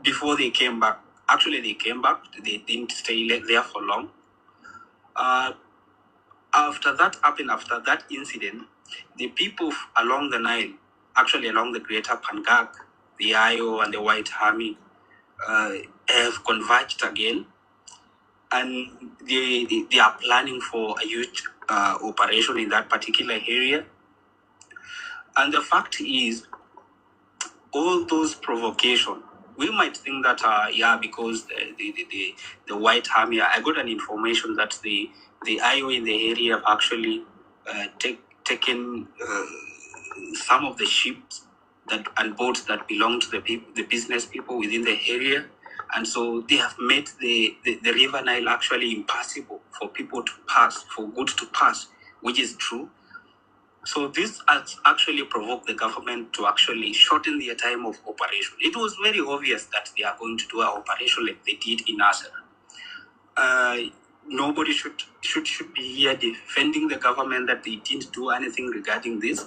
before they came back, actually they came back, they didn't stay there for long. After that happened, after that incident, the people along the Nile, actually along the greater Pangak, the IO and the White Army, have converged again, and they are planning for a huge operation in that particular area. And the fact is, all those provocation, we might think that because the White Army, I got an information that the IO in the area have actually taken some of the ships and boats that belong to the business people within the area, and so they have made the River Nile actually impassable for people to pass, for goods to pass, which is true. So this has actually provoked the government to actually shorten their time of operation. It was very obvious that they are going to do an operation like they did in Nasser. Nobody should be here defending the government that they didn't do anything regarding this.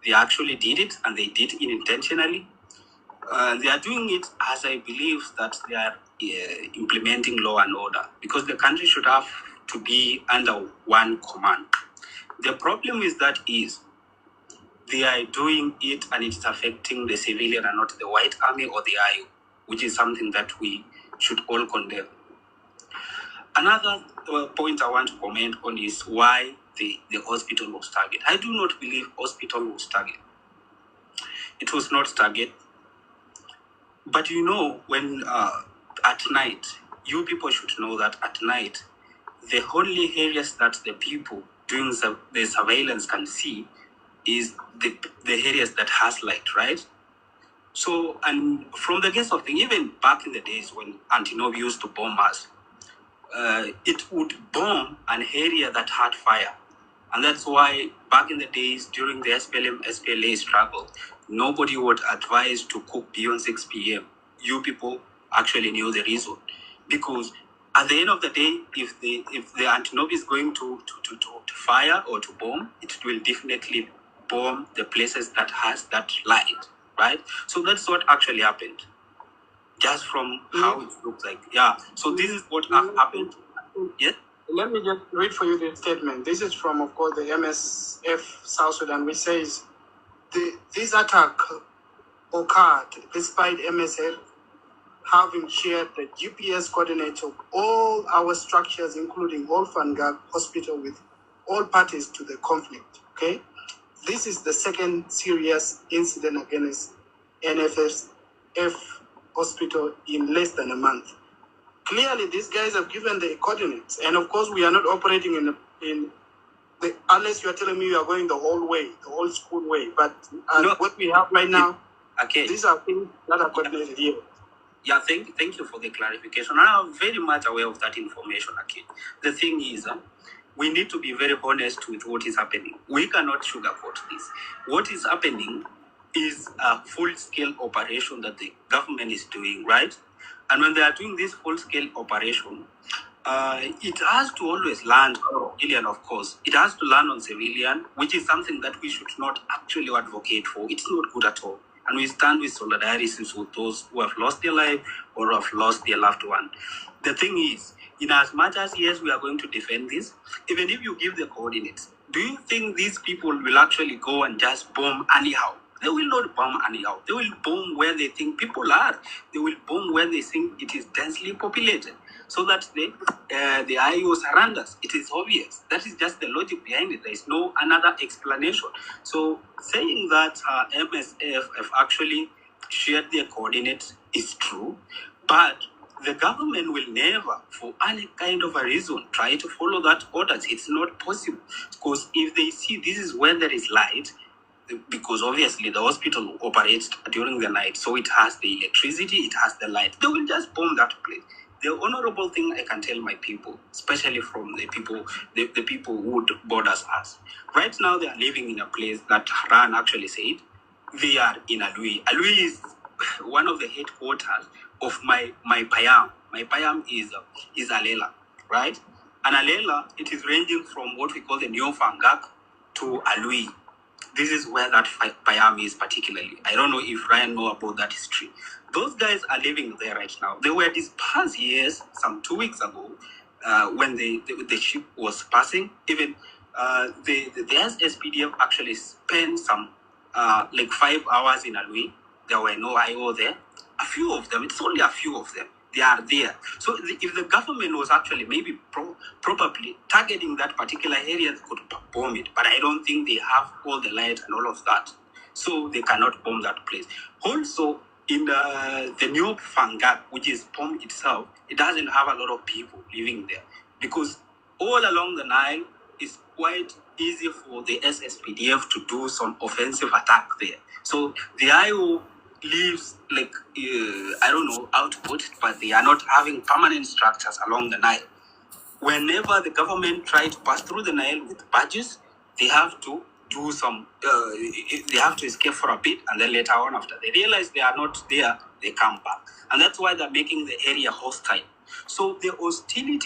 They actually did it, and they did it intentionally. They are doing it as I believe that they are implementing law and order, because the country should have to be under one command. The problem is that they are doing it and it's affecting the civilian and not the White Army or the IO, which is something that we should all condemn. Another point I want to comment on is why the hospital was targeted. I do not believe hospital was targeted. It was not targeted. But when at night, you people should know that at night, the only areas that the people doing the surveillance can see is the areas that has light, right? So, and from the guess of things, even back in the days when Antonov used to bomb us, it would bomb an area that had fire. And that's why back in the days during the SPLA struggle, nobody would advise to cook beyond 6 p.m. You people actually knew the reason. Because at the end of the day, if the Antonov is going to fire or to bomb, it will definitely bomb the places that has that light, right? So that's what actually happened. Just from how it looks like. Yeah. So this is what happened. Yeah. Let me just read for you the statement. This is from, of course, the MSF South Sudan, which says this attack occurred despite MSF having shared the GPS coordinates of all our structures, including all Fangak Hospital, with all parties to the conflict. Okay, this is the second serious incident against NFF Hospital in less than a month. Clearly, these guys have given the coordinates, and of course, we are not operating in the unless you are telling me you are going the whole way, the old school way. But what we have right now, these are things that are coordinated here. Yeah, thank you for the clarification. I'm very much aware of that information, Akin. The thing is, we need to be very honest with what is happening. We cannot sugarcoat this. What is happening is a full-scale operation that the government is doing, right? And when they are doing this full-scale operation, it has to always land on civilian, of course. It has to land on civilian, which is something that we should not actually advocate for. It's not good at all. And we stand with solidarity with those who have lost their life or have lost their loved one. The thing is, in as much as, yes, we are going to defend this, even if you give the coordinates, do you think these people will actually go and just bomb anyhow? They will not bomb anyhow. They will bomb where they think people are. They will bomb where they think it is densely populated, so that the IO surrenders. It is obvious. That is just the logic behind it. There is no another explanation. So saying that MSF have actually shared their coordinates is true, but the government will never, for any kind of a reason, try to follow that orders. It's not possible. Because if they see this is where there is light, because obviously the hospital operates during the night, so it has the electricity, it has the light. They will just bomb that place. The honorable thing I can tell my people, especially from the people who would borders us, right now they are living in a place that Haran actually said they are in Alui. Alui is one of the headquarters of my Payam. My Payam is Alela, right? And Alela, it is ranging from what we call the Neo Fangak to Alui. This is where that Payam is particularly. I don't know if Ryan know about that history. Those guys are living there right now. They were dispersed years, some 2 weeks ago, when the ship was passing. Even the SPDF actually spent some like 5 hours in Alui. There were no IO there. A few of them, it's only a few of them. They are there. So if the government was actually maybe probably targeting that particular area, they could bomb it. But I don't think they have all the light and all of that. So they cannot bomb that place. Also, in the New Fangak, which is POM itself, it doesn't have a lot of people living there. Because all along the Nile, it's quite easy for the SSPDF to do some offensive attack there. So the IO lives like, I don't know how to put it, but they are not having permanent structures along the Nile. Whenever the government try to pass through the Nile with barges, they have to do some, they have to escape for a bit, and then later on, after they realize they are not there, they come back. And that's why they're making the area hostile. So the hostility